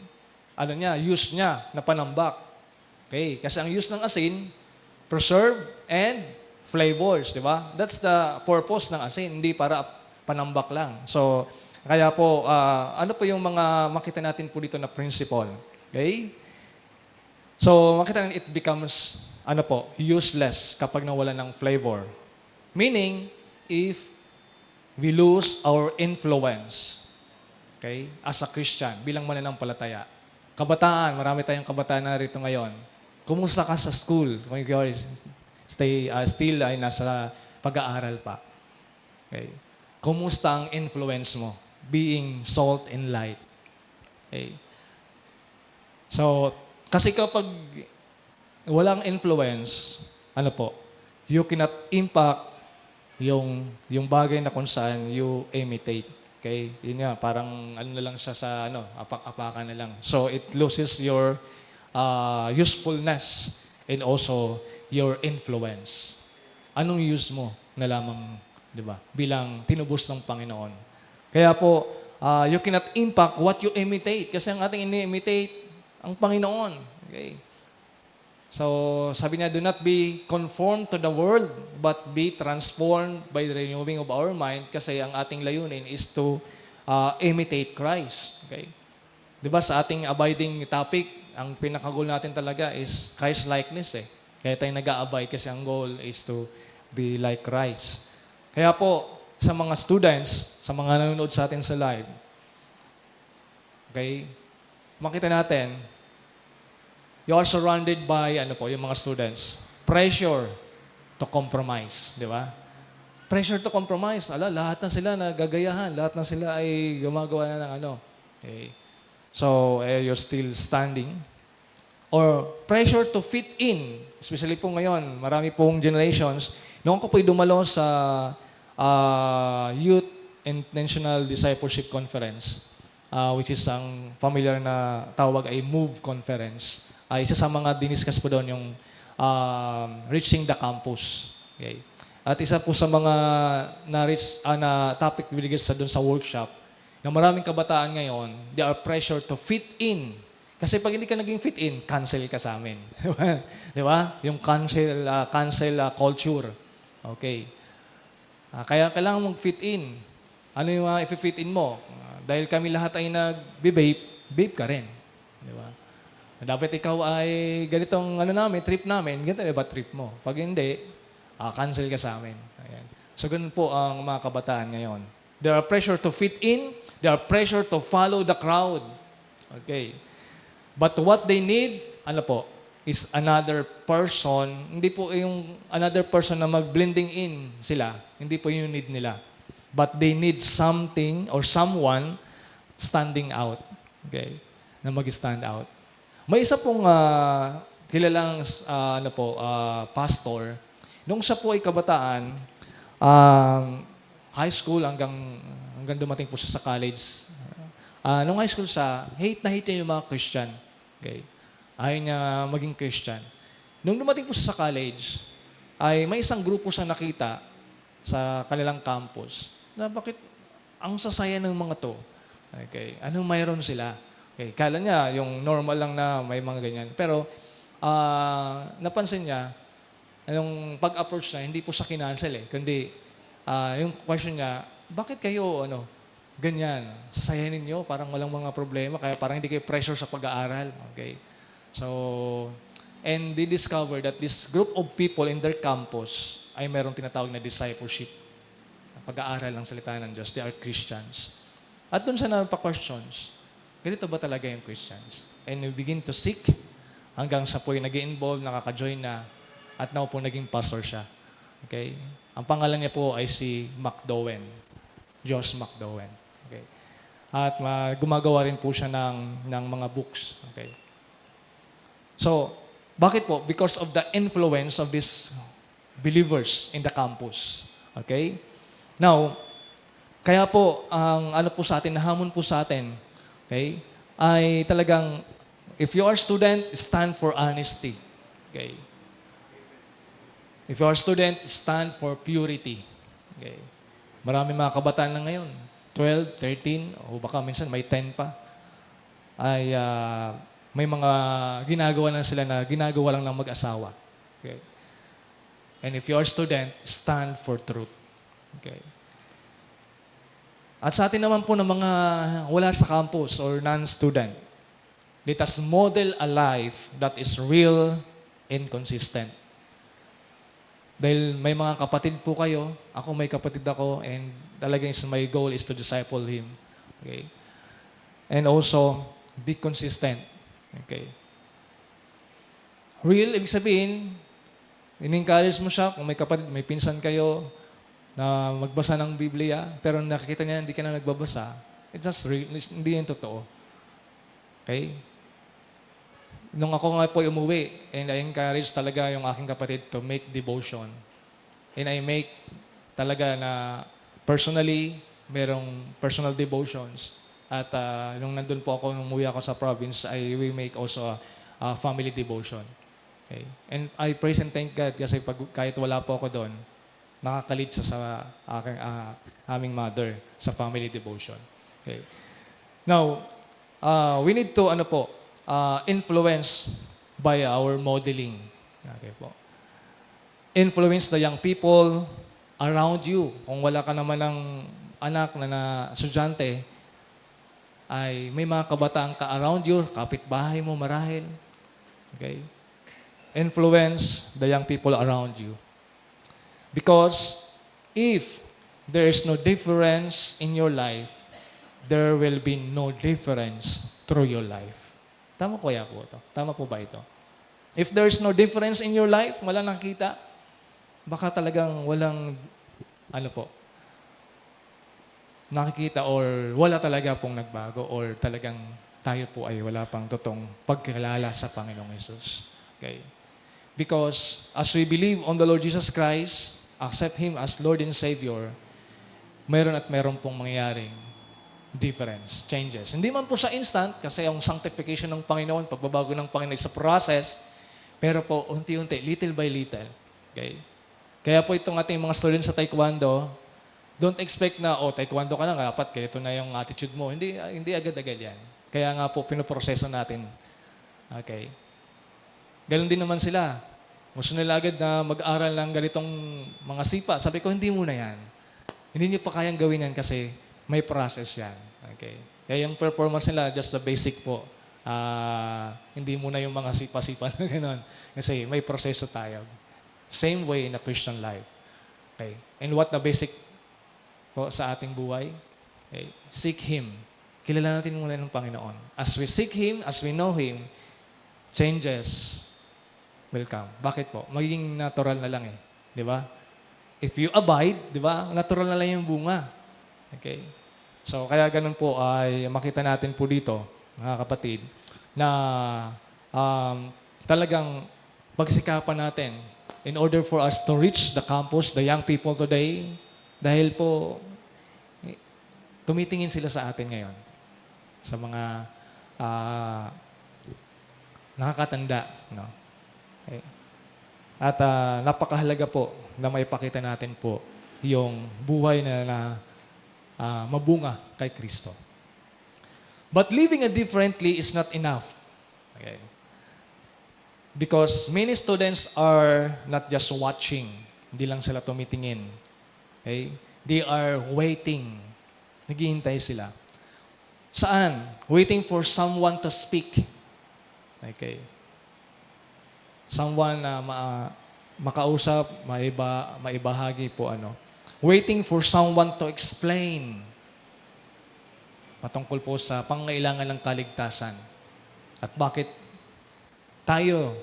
use niya na panambak. Okay? Kasi ang use ng asin, preserve and flavors, di ba? That's the purpose ng asin, hindi para panambak lang. So, kaya po, ano po yung mga makita natin po dito na principle? Okay? So, makita natin it becomes useless kapag nawala ng flavor. Meaning, if we lose our influence, okay, as a Christian, bilang mananampalataya. Kabataan, marami tayong kabataan na rito ngayon. Kumusta ka sa school? Kung ikaw still ay nasa pag-aaral pa. Okay. Kumusta ang influence mo? Being salt and light. Okay. So, kasi kapag walang influence, you cannot impact yung bagay na kung saan you imitate. Okay? Yun nga, parang ano na lang siya sa apak-apakan na lang. So it loses your usefulness and also your influence. Anong use mo na lamang, di ba, bilang tinubos ng Panginoon. Kaya po, you cannot impact what you imitate kasi ang ating ini-imitate ang Panginoon. Okay? So, sabi niya, do not be conformed to the world, but be transformed by the renewing of our mind kasi ang ating layunin is to imitate Christ. Okay? Di ba sa ating abiding topic, ang pinaka-goal natin talaga is Christ-likeness eh. Kaya tayo nag-a-abide kasi ang goal is to be like Christ. Kaya po, sa mga students, sa mga nanonood sa atin sa live, okay, makita natin, you are surrounded by, yung mga students, pressure to compromise, di ba? Pressure to compromise. Lahat na sila nagagayahan, lahat na sila ay gumagawa na ng Okay. So, you're still standing. Or pressure to fit in. Especially po ngayon, marami pong generations. Noong ko po'y dumalo sa Youth Intentional Discipleship Conference, which is ang familiar na tawag ay MOVE Conference. Isa sa mga diniscuss po doon yung reaching the campus. Okay. At isa po sa mga na topic binigay sa doon sa workshop, na maraming kabataan ngayon, they are pressure to fit in. Kasi pag hindi ka naging fit in, cancel ka sa amin. Di ba? Yung cancel culture. Okay. Kaya kailangan mag-fit in. Ano yung i-fit in mo? Dahil kami lahat ay nag-vape, vape ka rin. Di ba? Dapat ikaw ay ganitong trip namin, ganito ba trip mo? Pag hindi, cancel ka sa amin. Ayan. So, ganun po ang mga kabataan ngayon. There are pressure to fit in, there are pressure to follow the crowd. Okay. But what they need, is another person. Hindi po yung another person na mag-blending in sila. Hindi po yung need nila. But they need something or someone standing out. Okay. Na mag-stand out. May isa pong kilalang pastor. Nung siya po ay kabataan, high school hanggang dumating po siya sa college. Nung high school siya, hate niya yung mga Christian. Okay. Ayaw niya maging Christian. Nung dumating po siya sa college, ay may isang grupo siya nakita sa kanilang campus na bakit ang sasaya ng mga to. Okay. Anong mayroon sila? Okay. Kala niya yung normal lang na may mga ganyan. Pero napansin niya, yung pag-approach niya, hindi po siya kinancel kundi yung question niya, bakit kayo ganyan? Sasayahin ninyo, parang walang mga problema, kaya parang hindi kayo pressure sa pag-aaral. Okay? So, and they discovered that this group of people in their campus ay merong tinatawag na discipleship. Pag-aaral ng salita ng Diyos. They are Christians. At doon sa napaka-questions, ganito ba talaga yung Christians? And we begin to seek hanggang sa po'y nag-involve, nakaka-join na, at now po naging pastor siya. Okay? Ang pangalan niya po ay si McDowen. Josh McDowen. Okay. At gumagawa rin po siya ng mga books. Okay. So, bakit po? Because of the influence of these believers in the campus. Okay? Now, kaya po, ang po sa atin, nahamon po sa atin, okay, ay talagang, if you are student, stand for honesty. Okay? If you are student, stand for purity. Okay. Marami mga kabataan na ngayon, 12, 13, o baka minsan may 10 pa, ay may mga ginagawa na sila na ginagawa lang ng mag-asawa. Okay. And if you are student, stand for truth. Okay. At sa atin naman po ng mga wala sa campus or non-student, let us model a life that is real and consistent. Dahil may mga kapatid po kayo, ako may kapatid ako, and talagang my goal is to disciple him. Okay? And also, be consistent. Okay? Real, ibig sabihin, in-encourage mo siya, kung may kapatid, may pinsan kayo, na magbasa ng Biblia, pero nakikita niya hindi ka na nagbabasa, it's just real, hindi yan totoo. Okay? Nung ako nga po umuwi, and I encourage talaga yung aking kapatid to make devotion. And I make talaga na personally, merong personal devotions. At nung nandun po ako, nung umuwi ako sa province, we make also a family devotion. Okay? And I praise and thank God kasi kahit wala po ako doon, nakakalid sa aking, aming mother sa family devotion. Okay. Now, we need to influence by our modeling. Okay po. Influence the young people around you. Kung wala ka naman ng anak na estudyante, ay may mga kabataan ka around you, kapitbahay mo marahil. Okay? Influence the young people around you. Because if there is no difference in your life, there will be no difference through your life. Tama po po ito? Tama po ba ito? If there is no difference in your life, wala nakita, baka talagang walang, nakikita or wala talaga pong nagbago or talagang tayo po ay wala pang totoong pagkilala sa Panginoong Yesus. Okay? Because as we believe on the Lord Jesus Christ, accept Him as Lord and Savior, meron pong mangyayaring difference, changes. Hindi man po sa instant, kasi ang sanctification ng Panginoon, pagbabago ng Panginoon is a process, pero po unti-unti, little by little. Okay? Kaya po itong ating mga students sa Taekwondo, don't expect na, Taekwondo ka na, dapat ganito na yung attitude mo. Hindi agad-agad yan. Kaya nga po, pinoproseso natin. Okay? Ganon din naman sila. Gusto nila agad na mag-aral ng ganitong mga sipa. Sabi ko, hindi muna yan. Hindi niyo pa kayang gawin yan kasi may process yan. Okay? Kaya yung performance nila, just the basic po. Hindi muna yung mga sipa-sipa na gano'n. Kasi may proseso tayo. Same way in a Christian life. Okay? And what the basic po sa ating buhay? Okay? Seek Him. Kilala natin muna ng Panginoon. As we seek Him, as we know Him, changes will come. Bakit po? Magiging natural na lang eh. Di ba? If you abide, di ba? Natural na lang yung bunga. Okay? So, kaya ganun po ay makita natin po dito, mga kapatid, na talagang pagsikapan natin in order for us to reach the campus, the young people today, dahil po tumitingin sila sa atin ngayon. Sa mga nakakatanda. No? Okay. At napakahalaga po na maipakita natin po yung buhay na mabunga kay Kristo. But living differently is not enough. Okay. Because many students are not just watching. Hindi lang sila tumitingin. Okay? They are waiting. Naghihintay sila. Saan? Waiting for someone to speak. Okay. Someone na makausap, maibahagi po Waiting for someone to explain. Patungkol po sa pangangailangan ng kaligtasan. At bakit tayo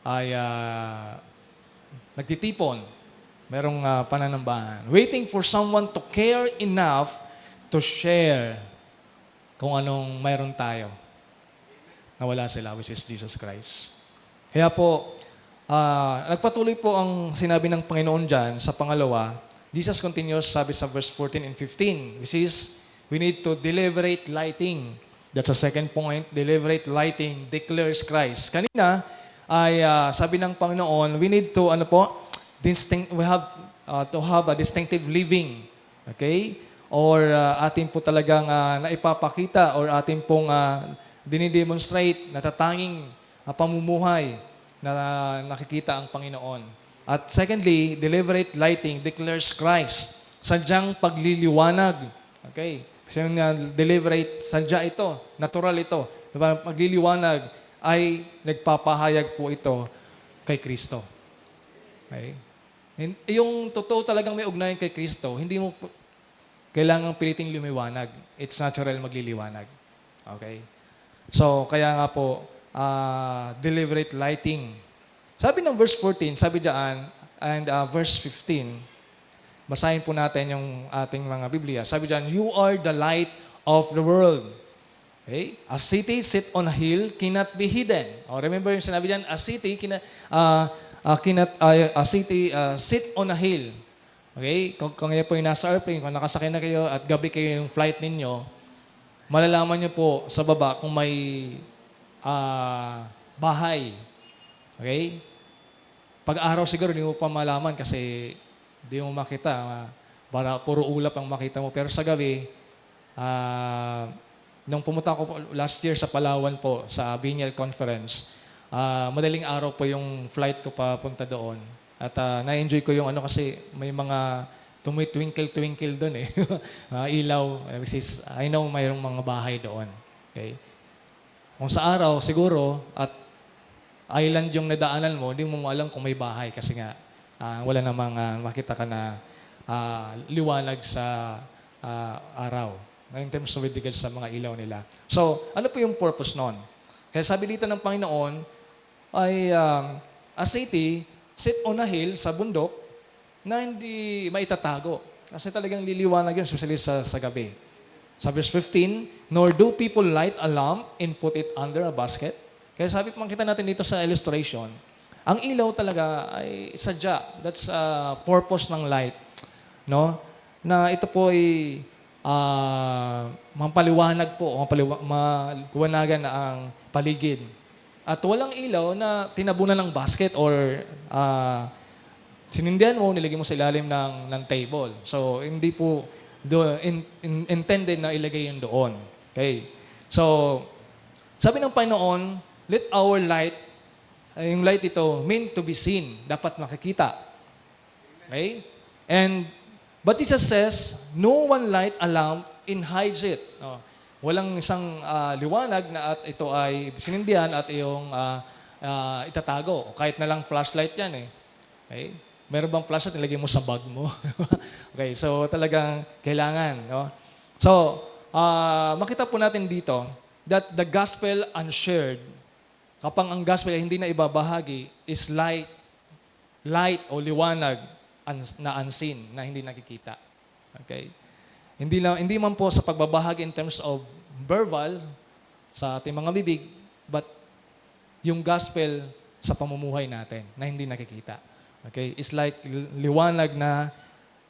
ay nagtitipon, merong pananambahan. Waiting for someone to care enough to share kung anong mayroon tayo na wala sila, which is Jesus Christ. Kaya po, nagpatuloy po ang sinabi ng Panginoon dyan sa pangalawa. Jesus continues, sabi sa verse 14 and 15, which is, we need to deliberate lighting. That's the second point. Deliberate lighting declares Christ. Kanina ay sabi ng Panginoon, we need to we have to have a distinctive living. Okay? Or atin po talagang naipapakita or atin pong dinidemonstrate natatanging pamumuhay na nakikita ang Panginoon. At secondly, deliberate lighting declares Christ. Sadyang pagliliwanag. Okay? Kasi yung deliberate, sadya ito, natural ito. Diba? Magliliwanag ay nagpapahayag po ito kay Kristo. Okay? Yung totoo talagang may ugnayan kay Kristo, hindi mo kailangang piliting lumiwanag. It's natural magliliwanag. Okay? So, kaya nga po, deliberate lighting. Sabi ng verse 14, sabi dyan, and verse 15, basahin po natin yung ating mga Biblia. Sabi dyan, you are the light of the world. Okay? A city set on a hill cannot be hidden. Remember yung sinabi dyan, a city sit on a hill. Okay? Kung kayo po yung nasa airplane, kung nakasakay na kayo at gabi kayo yung flight ninyo, malalaman nyo po sa baba kung may bahay. Okay? Pag-araw siguro, hindi mo pa malaman kasi hindi mo makita. Para puro ulap ang makita mo. Pero sa gabi, nung pumunta ako last year sa Palawan po, sa Biennial Conference, madaling araw po yung flight ko papunta doon. At na-enjoy ko yung ano kasi may mga twinkle-twinkle doon eh. Ilaw. I know mayroong mga bahay doon. Okay? Kung sa araw, siguro, at island yung nadaanan mo, hindi mo alam kung may bahay kasi nga wala namang makita ka na liwanag sa araw. In terms of with regards sa mga ilaw nila. So, ano po yung purpose nun? Kaya sabi dito ng Panginoon ay a city sit on a hill sa bundok na hindi maitatago. Kasi talagang liliwanag yun, especially sa gabi. Sa verse 15, nor do people light a lamp and put it under a basket. Kaya sabi, makita natin dito sa illustration, ang ilaw talaga ay sadya. That's purpose ng light. No? Na ito po ay mampaliwanag po, maliwanagan na ang paligid. At walang ilaw na tinabunan ng basket or sinindihan mo, nilagay mo sa ilalim ng table. So, hindi po intended na ilagay yun doon. Okay? So, sabi ng Panginoon, let our light, yung light ito, meant to be seen. Dapat makikita. Okay? But Jesus says, no one light a lamp and hides it. Walang isang liwanag na at ito ay sinindihan at iyong itatago. Kahit na lang flashlight yan eh. Okay? Meron bang flashlight, nilagay mo sa bag mo? Okay, so talagang kailangan. No? So, makita po natin dito that the gospel unshared, kapag ang gospel ay hindi na ibabahagi, is light o liwanag na unseen, na hindi nakikita. Okay? Hindi man po sa pagbabahagi in terms of verbal sa ating mga bibig, but yung gospel sa pamumuhay natin na hindi nakikita. Okay? It's like liwanag na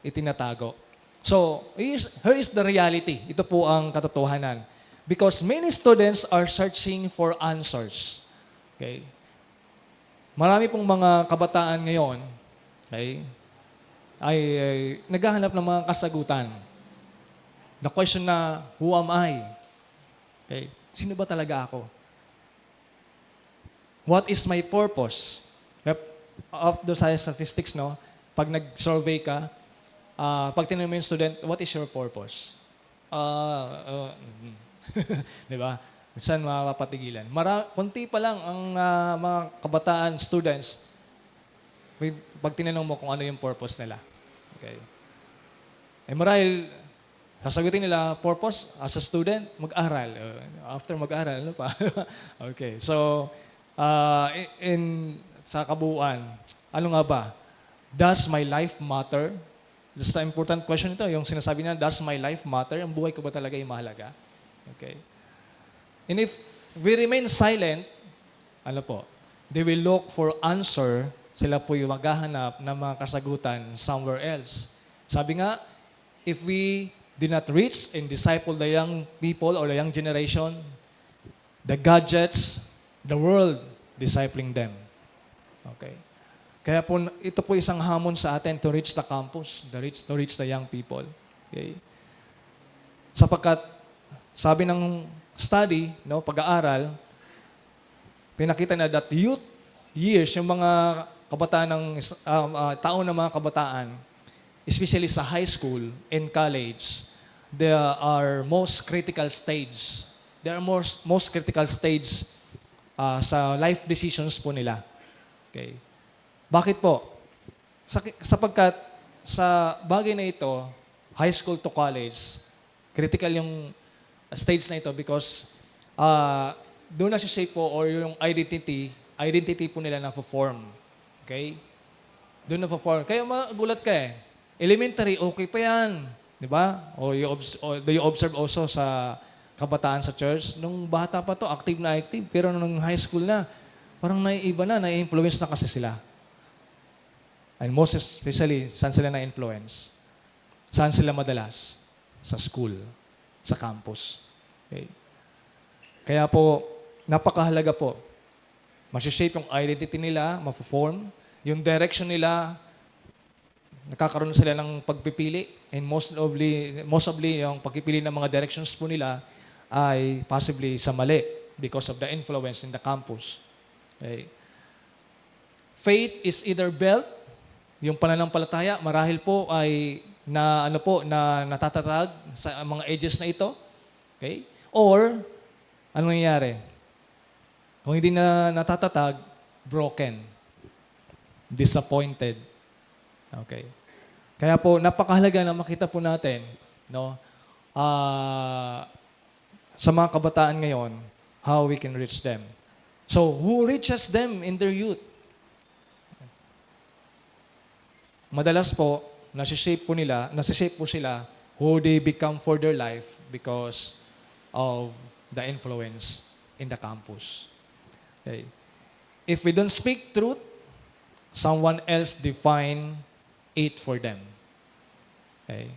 itinatago. So, here is the reality. Ito po ang katotohanan. Because many students are searching for answers. Okay? Marami pong mga kabataan ngayon, okay, ay naghahanap ng mga kasagutan. The question na, who am I? Okay. Sino ba talaga ako? What is my purpose? Of those statistics, no? Pag nag-survey ka, pag tinanong mo yung student, what is your purpose? Di ba? Minsan mapapatigilan. Kunti pa lang ang mga kabataan, students, pag tinanong mo kung ano yung purpose nila. Okay. Marahil, sasagutin nila, purpose as a student, mag-aral. After mag-aral, ano pa? Okay. So, sa kabuuan, ano nga ba? Does my life matter? This is an important question ito. Yung sinasabi niya, does my life matter? Ang buhay ko ba talaga yung mahalaga? Okay. And if we remain silent, ano po? They will look for answer. Sila po yung maghahanap ng mga kasagutan somewhere else. Sabi nga, if we do not reach and disciple the young people or the young generation, the gadgets, the world, discipling them. Okay. Kaya po, ito po isang hamon sa atin to reach the campus, to reach the young people. Okay. Sapagkat, sabi ng study, no, pag-aaral, pinakita na that youth years, yung mga kabataan taon ng mga kabataan, especially sa high school and college, they are most critical stage. They are most critical stage sa life decisions po nila. Okay. Bakit po? Sapagkat sa bagay na ito, high school to college, critical yung stage na ito because doon na shape po or yung identity po nila na form. Okay? Doon na form. Kaya magulat ka eh. Elementary, okay pa yan. Di ba? O do you observe also sa kabataan sa church? Nung bata pa to, active na active. Pero nung high school na, parang naiiba na, nai-influence na kasi sila. And most especially, saan sila na-influence? Saan sila madalas? Sa school, sa campus. Okay. Kaya po, napakahalaga po. Masishape yung identity nila, ma-form. Yung direction nila, nakakaroon sila ng pagpipili. And mostly yung pagpipili ng mga directions po nila ay possibly sa mali because of the influence in the campus. Okay. Faith is either built, yung pananampalataya, marahil po ay na natatatag sa mga ages na ito. Okay? Or ano nangyayari? Kung hindi na natatatag, broken, disappointed. Okay. Kaya po napakahalaga na makita po natin, no, sa mga kabataan ngayon, how we can reach them. So, who reaches them in their youth? Madalas po, nasishape po sila who they become for their life because of the influence in the campus. Okay. If we don't speak truth, someone else define it for them. Okay.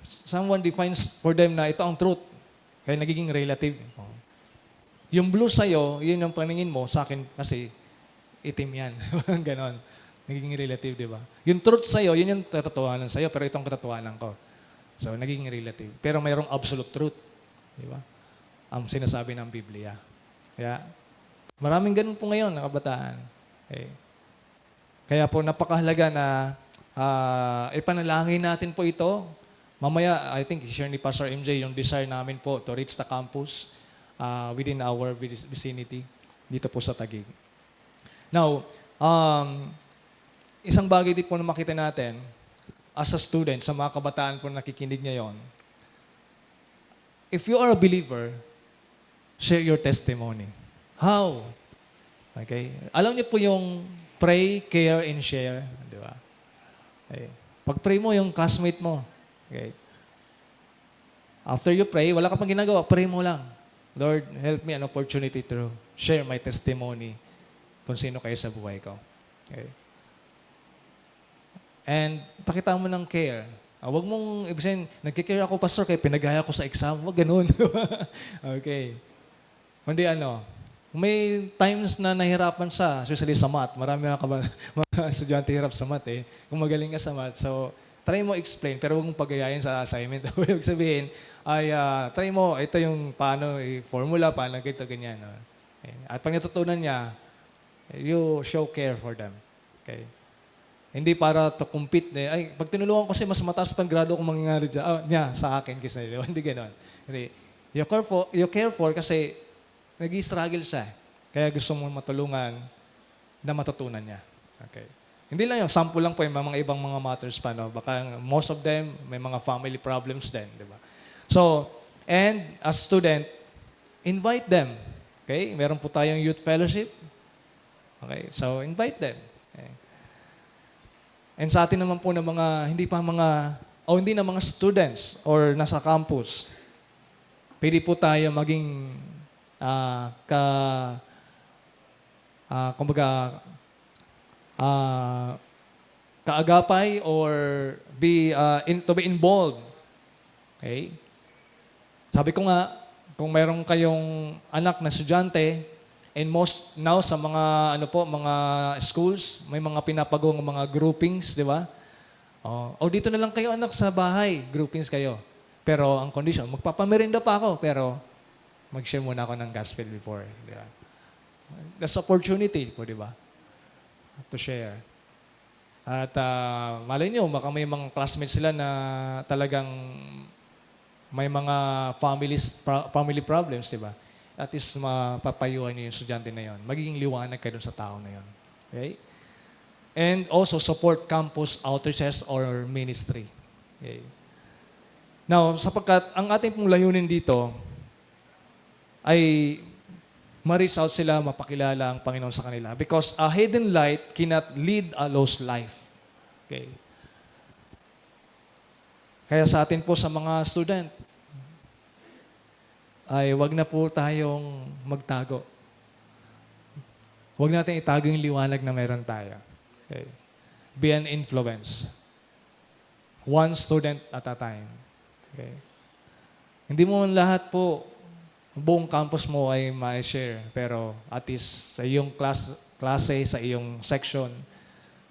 Someone defines for them na ito ang truth. Kaya nagiging relative. Yung blue sa'yo, yun yung paningin mo, sa akin kasi itim yan. Ganon. Nagiging relative, di ba? Yung truth sa'yo, yun yung katotohanan sa'yo, pero itong katotohanan ko. So, nagiging relative. Pero mayroong absolute truth. Di ba? Ang sinasabi ng Biblia. Kaya, maraming ganun po ngayon, na kabataan. Okay. Kaya po, napakahalaga na ipanalangin natin po ito. Mamaya, I think, share ni Pastor MJ yung desire namin po to reach the campus within our vicinity dito po sa Taguig. Now, isang bagay din po na makita natin as a student, sa mga kabataan po na nakikinig ngayon, if you are a believer, share your testimony. How? Okay? Alam niyo po yung pray, care, and share. Di ba? Okay. Pag-pray mo yung classmate mo. Okay. After you pray, wala ka pang ginagawa, pray mo lang. Lord, help me an opportunity to share my testimony kung sino kayo sa buhay ko. Okay. And pakita mo ng care. Huwag mong, ibig sabihin, nagkikare ako, pastor, kaya pinagaya ko sa exam. Huwag ganun. Okay. Kundi may times na nahirapan siya, especially sa math. Marami mga estudyante hirap sa math eh. Kung magaling ka sa math. So, try mo explain, pero huwag mong pagayahin sa assignment. Huwag sabihin, try mo, ito yung paano, formula, paano, ganyan. No? Okay. At pag natutunan niya, you show care for them. Okay. Hindi para to compete. Pag tinulungan ko kasi mas mataas pang grado kung mangyayari niya sa akin kasi hindi ganoon. You care for kasi nag-i-struggle siya. Kaya gusto mo matulungan na matutunan niya. Okay. Hindi lang yung sample lang po yung mga ibang mga matters pa. No? Baka most of them may mga family problems din. Di ba? So, and as student, invite them. Okay? Meron po tayong youth fellowship. Okay? So, invite them. Okay. And sa atin naman po na hindi na mga students or nasa campus, pwede po tayo maging kaagapay or to be involved. Okay? Sabi ko nga, kung mayroon kayong anak na estudyante, and most now sa mga mga schools, may mga pinapagong mga groupings, di ba? Dito na lang kayo anak sa bahay, groupings kayo. Pero ang condition, magpapamerinda pa ako, pero mag-share muna ako ng gospel before, di ba? That's opportunity po, di ba? To share. At malay nyo, baka may mga classmates sila na talagang may mga family problems, di ba? At least mapapayuhan niyo yung estudyante na yon. Magiging liwanag kayo sa tao na yon. Okay? And also support campus outreaches or ministry. Okay? Now, sapagkat ang ating pong layunin dito ay ma-reach out sila, mapakilala ang Panginoon sa kanila. Because a hidden light cannot lead a lost life. Okay? Kaya sa atin po sa mga student, ay wag na po tayong magtago. Wag natin itago yung liwanag na meron tayo. Okay. Be an influence. One student at a time. Okay. Hindi mo lahat po, buong campus mo ay ma-share. Pero at least sa iyong klase, sa iyong section,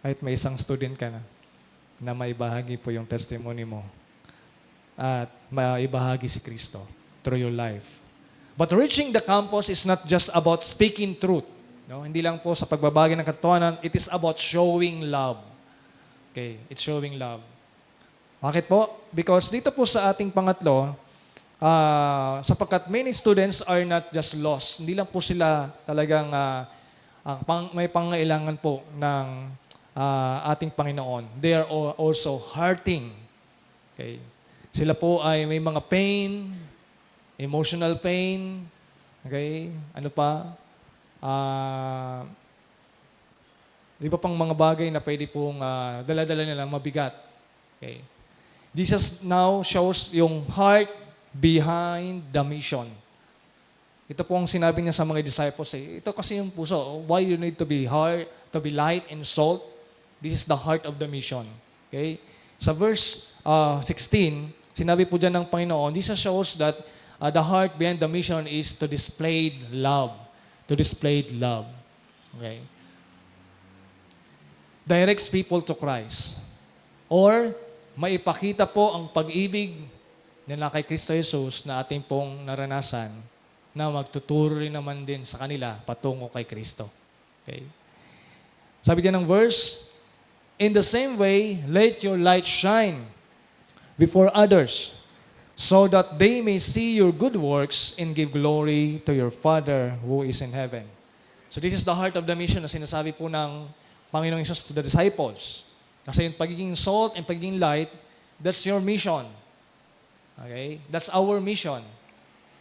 kahit may isang student ka na maibahagi po yung testimony mo at maibahagi si Kristo through your life. But reaching the campus is not just about speaking truth. No? Hindi lang po sa pagbabagi ng katotohanan, it is about showing love. Okay, it's showing love. Bakit po? Because dito po sa ating pangatlo, sapagkat many students are not just lost. Hindi lang po sila talagang may pangailangan po ng ating Panginoon. They are also hurting. Okay. Sila po ay may mga pain, emotional pain. Okay. Ano pa? Iba pang mga bagay na pwede pong dala-dala nilang mabigat. Okay. Jesus now shows yung heart behind the mission. Ito po ang sinabi niya sa mga disciples. Ito kasi yung puso. Why you need to be heart, to be light and salt? This is the heart of the mission. Okay? Sa verse 16, sinabi po dyan ng Panginoon, this shows that the heart behind the mission is to display love. To display love. Okay? Directs people to Christ. Or, maipakita po ang pag-ibig nila kay Kristo Jesus na ating pong naranasan na magtuturo rin naman din sa kanila patungo kay Kristo. Okay? Sabi diyan ng verse, in the same way, let your light shine before others so that they may see your good works and give glory to your Father who is in heaven. So this is the heart of the mission na sinasabi po ng Panginoong Hesus to the disciples. Kasi yung pagiging salt and pagiging light, that's your mission. Okay? That's our mission.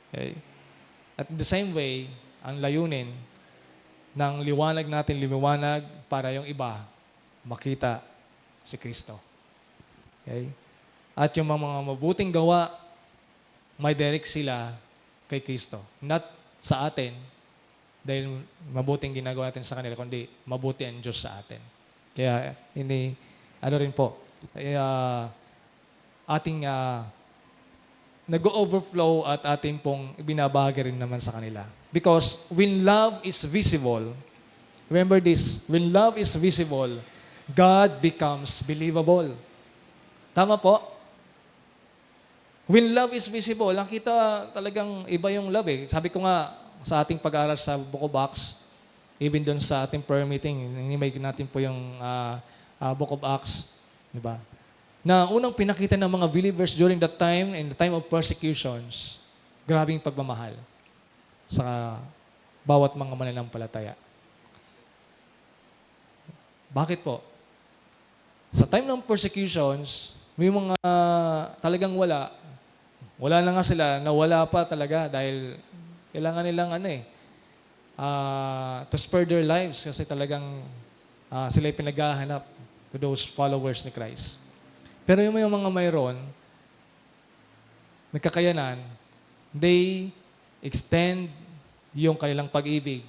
Okay? At the same way, ang layunin ng liwanag natin, liwanag para yung iba makita si Kristo. Okay? At yung mga mabuting gawa, may direct sila kay Kristo. Not sa atin, dahil mabuting ginagawa natin sa kanila, kundi mabuti ang Diyos sa atin. Kaya, ano rin po, ating nag-overflow at ating pong binabahagi rin naman sa kanila. Because when love is visible, remember this, when love is visible, God becomes believable. Tama po? When love is visible, nakita talagang iba yung love eh. Sabi ko nga sa ating pag-aaral sa Book of Acts, even doon sa ating prayer meeting, inimay natin po yung Book of Acts, di ba? Na unang pinakita ng mga believers during that time, in the time of persecutions, grabing pagmamahal sa bawat mga mananampalataya. Bakit po? Sa time ng persecutions, may mga talagang wala na nga sila, nawala pa talaga dahil kailangan nilang to spare their lives kasi talagang sila pinaghahanap to those followers ni Christ. Pero yung mga mayroon, nagkakayanan, they extend yung kanilang pag-ibig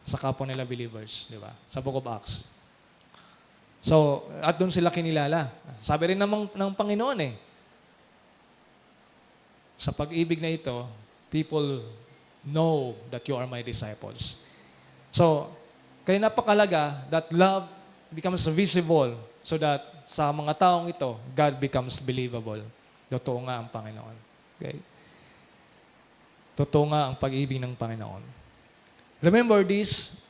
sa kapwa nila believers, di ba? Sa Book of Acts. So, at doon sila kinilala. Sabi rin ng Panginoon sa pag-ibig na ito, people know that you are my disciples. So, kaya napakalaga that love becomes visible so that sa mga taong ito, God becomes believable. Totoo nga ang Panginoon. Okay? Totoo nga ang pag-ibig ng Panginoon. Remember this,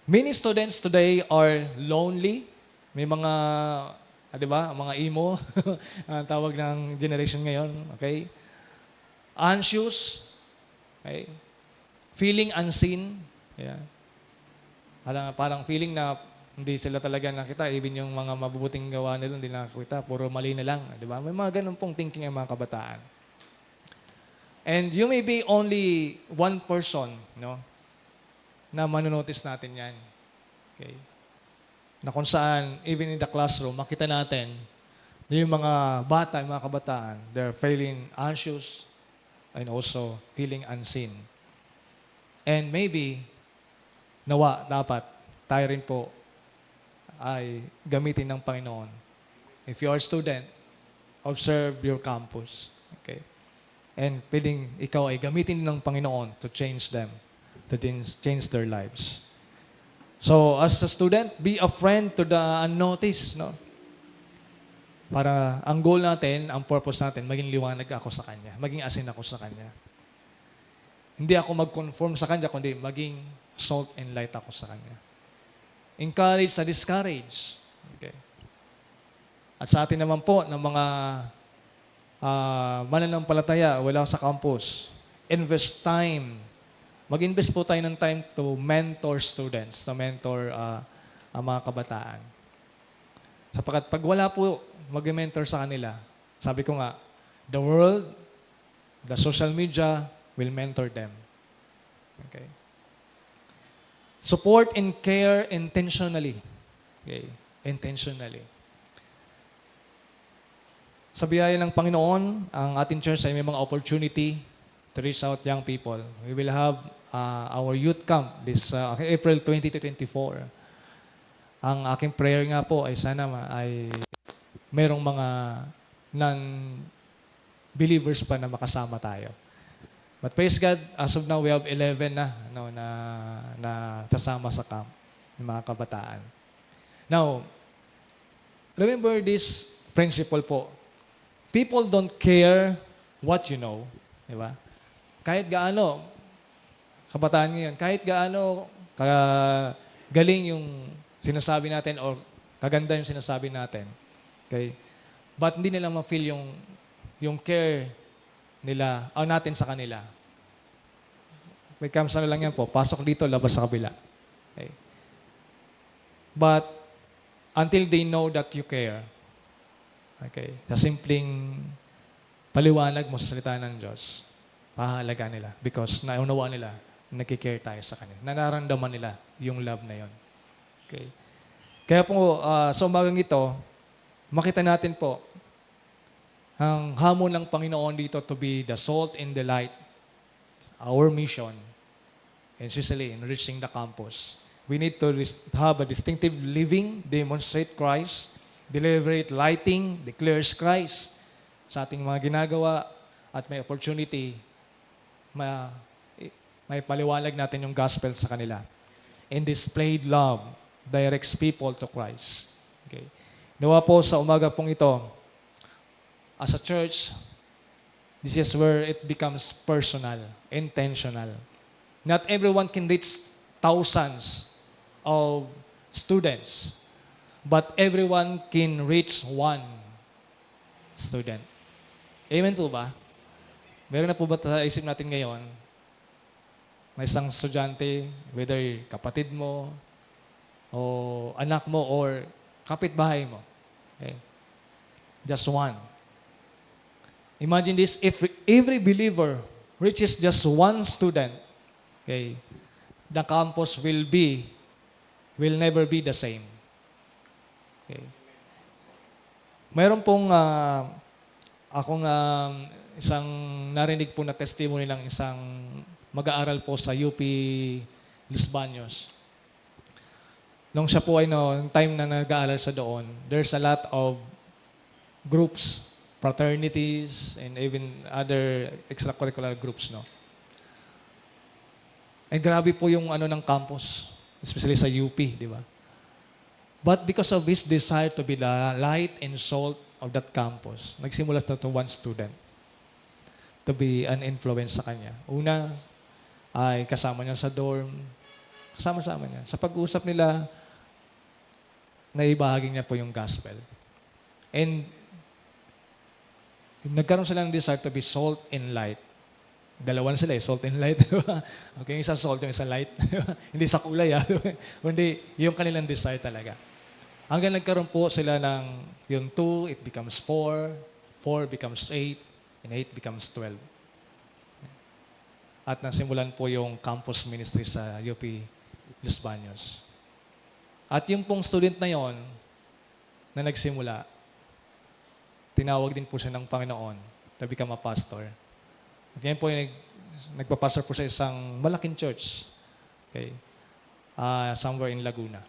many students today are lonely. May mga, di ba, mga emo, ang tawag ng generation ngayon. Okay? Anxious. Okay? Feeling unseen. Yeah. Parang feeling na hindi sila talaga nakita. Even yung mga mabubuting gawa nila, hindi nakakita. Puro mali na lang. Di ba? May mga ganun pong thinking ang mga kabataan. And you may be only one person, no? Na manonotice natin yan. Okay? Na kung saan, even in the classroom, makita natin yung mga bata, yung mga kabataan, they're feeling anxious and also feeling unseen. And maybe, dapat, tayo rin po ay gamitin ng Panginoon. If you are a student, observe your campus. Okay? And pwedeng ikaw ay gamitin ng Panginoon to change them, to change their lives. So, as a student, be a friend to the unnoticed, no? Para ang goal natin, ang purpose natin, maging liwanag ako sa Kanya. Maging asin ako sa Kanya. Hindi ako mag-conform sa Kanya, kundi maging salt and light ako sa Kanya. Encourage sa discourage. Okay. At sa atin naman po, ng mga mananampalataya, wala sa campus, invest time. Mag-invest po tayo ng time to mentor students, to mentor ang mga kabataan. Sapagkat pag wala po mag-mentor sa kanila, sabi ko nga, the world, the social media will mentor them. Okay. Support and care intentionally. Okay. Intentionally. Sa biyaya ng Panginoon, ang ating church ay may mga opportunity to reach out young people. We will have our youth camp this April 20 to 24. Ang aking prayer nga po ay sana ay merong mga non-believers pa na makasama tayo. But praise God, as of now, we have 11 na kasama sa camp ng mga kabataan. Now, remember this principle po. People don't care what you know. Di ba? Kahit gaano, kabataan ngayon, kahit gaano galing yung sinasabi natin or kaganda yung sinasabi natin. Okay? But hindi nila ma-feel yung care nila, o natin sa kanila. May comes na lang yan po, pasok dito, labas sa kabila. Okay? But until they know that you care, okay, sa simpleng paliwanag mo sa salita ng Diyos, pahalaga nila because naunawaan nila, nakikare tayo sa kanila. Nararamdaman nila yung love na yon. Okay. Kaya po, sa umagang ito, makita natin po ang hamon ng Panginoon dito to be the salt and the light. Our mission, and especially in reaching the campus. We need to have a distinctive living, demonstrate Christ, deliberate lighting, declares Christ sa ating mga ginagawa at may opportunity may paliwanag natin yung gospel sa kanila. And displayed love directs people to Christ. Okay. Nawa po sa umaga pong ito, as a church, this is where it becomes personal, intentional. Not everyone can reach thousands of students, but everyone can reach one student. Amen po ba? Meron na po ba sa isip natin ngayon, may isang estudyante, whether kapatid mo, o anak mo, or kapitbahay mo. Okay? Just one. Imagine this, if every believer reaches just one student, okay, the campus will never be the same. Okay. Mayroon pong akong isang narinig po na testimony ng isang mag-aaral po sa UP Los Baños. Nung siya po ay time na nag-aaral sa doon, there's a lot of groups, fraternities, and even other extracurricular groups, no? And grabe po yung ng campus, especially sa UP, di ba? But because of his desire to be the light and salt of that campus, nagsimula sa to one student to be an influence sa kanya. Una, ay kasama niya sa dorm, kasama-sama niya. Sa pag-usap nila, naibahagi niya po yung gospel. And nagkaroon sila ng desire to be salt and light. Dalawa na sila salt and light. Okay, yung isa salt, yung isa light. Hindi sa kulay, Hindi, yung kanilang desire talaga. Hanggang nagkaroon po sila ng yung 2, it becomes 4, 4 becomes 8, and 8 becomes 12. At nasimulan po yung campus ministry sa UP Los Baños. At yung pong student na yon na nagsimula, tinawag din po siya ng Panginoon to become a pastor. At yan po yung nagpa-pastor po sa isang malaking church. Okay? Somewhere in Laguna.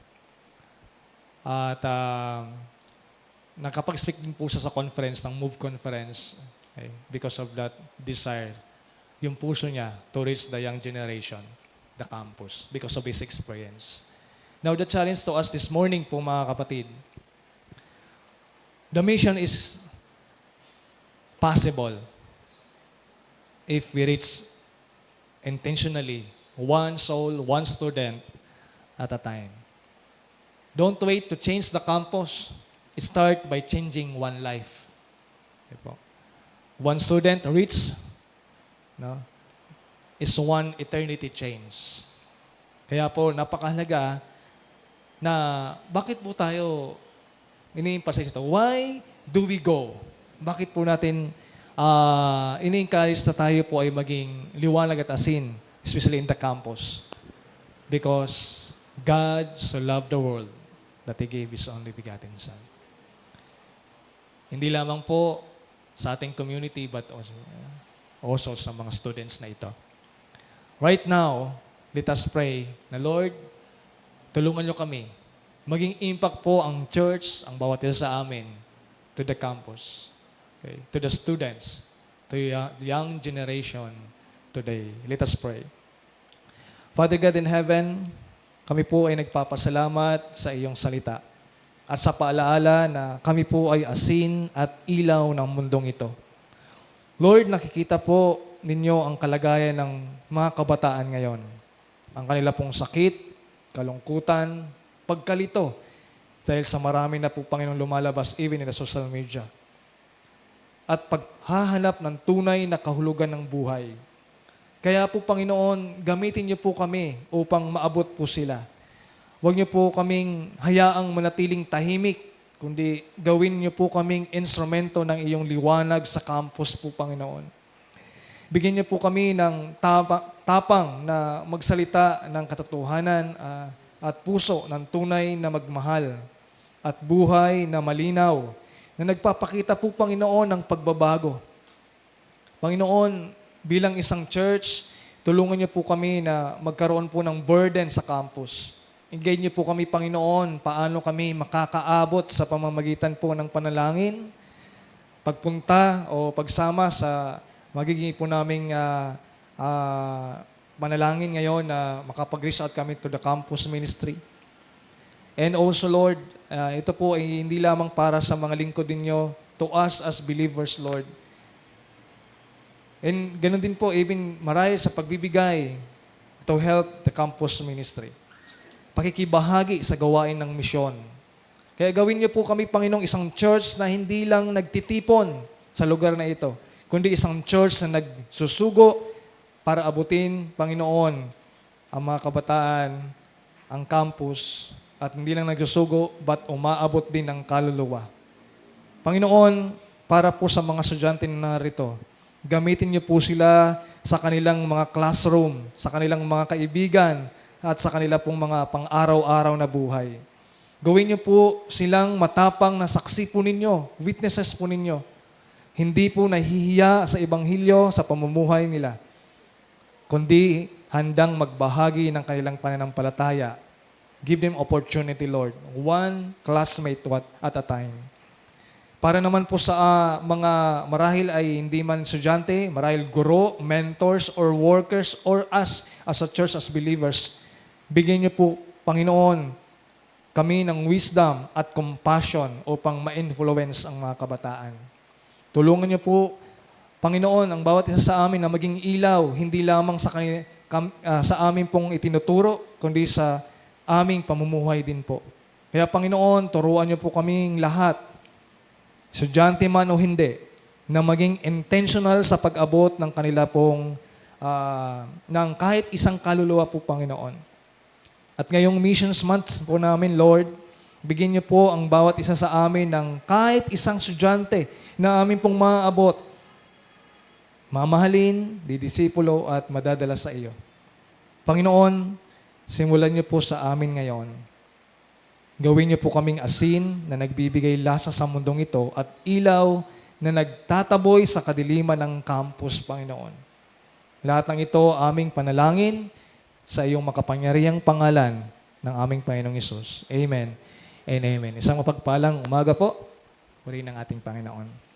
At nakapag-speak din po siya sa conference, ng MOVE conference, okay, because of that desire. Yung puso niya to reach the young generation, the campus, because of his experience. Now, the challenge to us this morning po mga kapatid, the mission is possible if we reach intentionally one soul, one student at a time. Don't wait to change the campus. Start by changing one life. Okay po. One student reach, no, is one eternity change. Kaya po, napakahalaga na bakit po tayo ini-emphasize ito? Why do we go? Bakit po natin ini-encourage na tayo po ay maging liwanag at asin, especially in the campus? Because God so loved the world that He gave His only begotten Son. Hindi lamang po sa ating community, but also sa mga students na ito. Right now, let us pray na, Lord, tulungan niyo kami. Maging impact po ang church, ang bawat isa sa amin, to the campus, okay, to the students, to the young generation today. Let us pray. Father God in heaven, kami po ay nagpapasalamat sa iyong salita at sa paalaala na kami po ay asin at ilaw ng mundong ito. Lord, nakikita po ninyo ang kalagayan ng mga kabataan ngayon. Ang kanila pong sakit, kalungkutan, pagkalito dahil sa marami na po, Panginoon, lumalabas even in the social media. At paghahanap ng tunay na kahulugan ng buhay. Kaya po, Panginoon, gamitin niyo po kami upang maabot po sila. Huwag niyo po kaming hayaang manatiling tahimik, kundi gawin niyo po kaming instrumento ng iyong liwanag sa campus po, Panginoon. Bigyan niyo po kami ng tapang na magsalita ng katotohanan at puso ng tunay na magmahal at buhay na malinaw na nagpapakita po, Panginoon, ng pagbabago. Panginoon, bilang isang church, tulungan niyo po kami na magkaroon po ng burden sa campus. I-guide niyo po kami, Panginoon, paano kami makakaabot sa pamamagitan po ng panalangin, pagpunta o pagsama sa magiging po naming manalangin ngayon na makapag-reach out kami to the campus ministry. And also, Lord, ito po ay hindi lamang para sa mga lingkod ninyo, to us as believers, Lord. And ganun din po, even marahil sa pagbibigay to help the campus ministry. Pakikibahagi sa gawain ng misyon. Kaya gawin niyo po kami, Panginoong, isang church na hindi lang nagtitipon sa lugar na ito, kundi isang church na nagsusugo para abutin, Panginoon, ang mga kabataan, ang campus, at hindi lang nagsusugo, but umaabot din ng kaluluwa. Panginoon, para po sa mga estudyante na narito, gamitin niyo po sila sa kanilang mga classroom, sa kanilang mga kaibigan, at sa kanila pong mga pang-araw-araw na buhay. Gawin niyo po silang matapang na saksi po ninyo, witnesses po ninyo. Hindi po nahihiya sa Ebanghelyo, sa pamumuhay nila, kundi handang magbahagi ng kanilang pananampalataya. Give them opportunity, Lord. One classmate at a time. Para naman po sa mga marahil ay hindi man estudyante, marahil guro, mentors, or workers, or us as a church, as believers, bigyan niyo po, Panginoon, kami ng wisdom at compassion upang ma-influence ang mga kabataan. Tulungan niyo po, Panginoon, ang bawat isa sa amin na maging ilaw, hindi lamang sa amin pong itinuturo, kundi sa aming pamumuhay din po. Kaya, Panginoon, turuan niyo po kaming lahat, estudyante man o hindi, na maging intentional sa pag-abot ng kanila pong ng kahit isang kaluluwa po, Panginoon. At ngayong Missions Month po namin, Lord, bigyan niyo po ang bawat isa sa amin ng kahit isang estudyante na amin pong maaabot, mamahalin, didisipulo at madadala sa iyo. Panginoon, simulan niyo po sa amin ngayon. Gawin niyo po kaming asin na nagbibigay lasa sa mundong ito at ilaw na nagtataboy sa kadiliman ng campus, Panginoon. Lahat ng ito aming panalangin sa iyong makapangyarihang pangalan ng aming Panginoong Hesus. Amen and amen. Isang mapagpalang umaga po. Purihin ng ating Panginoon.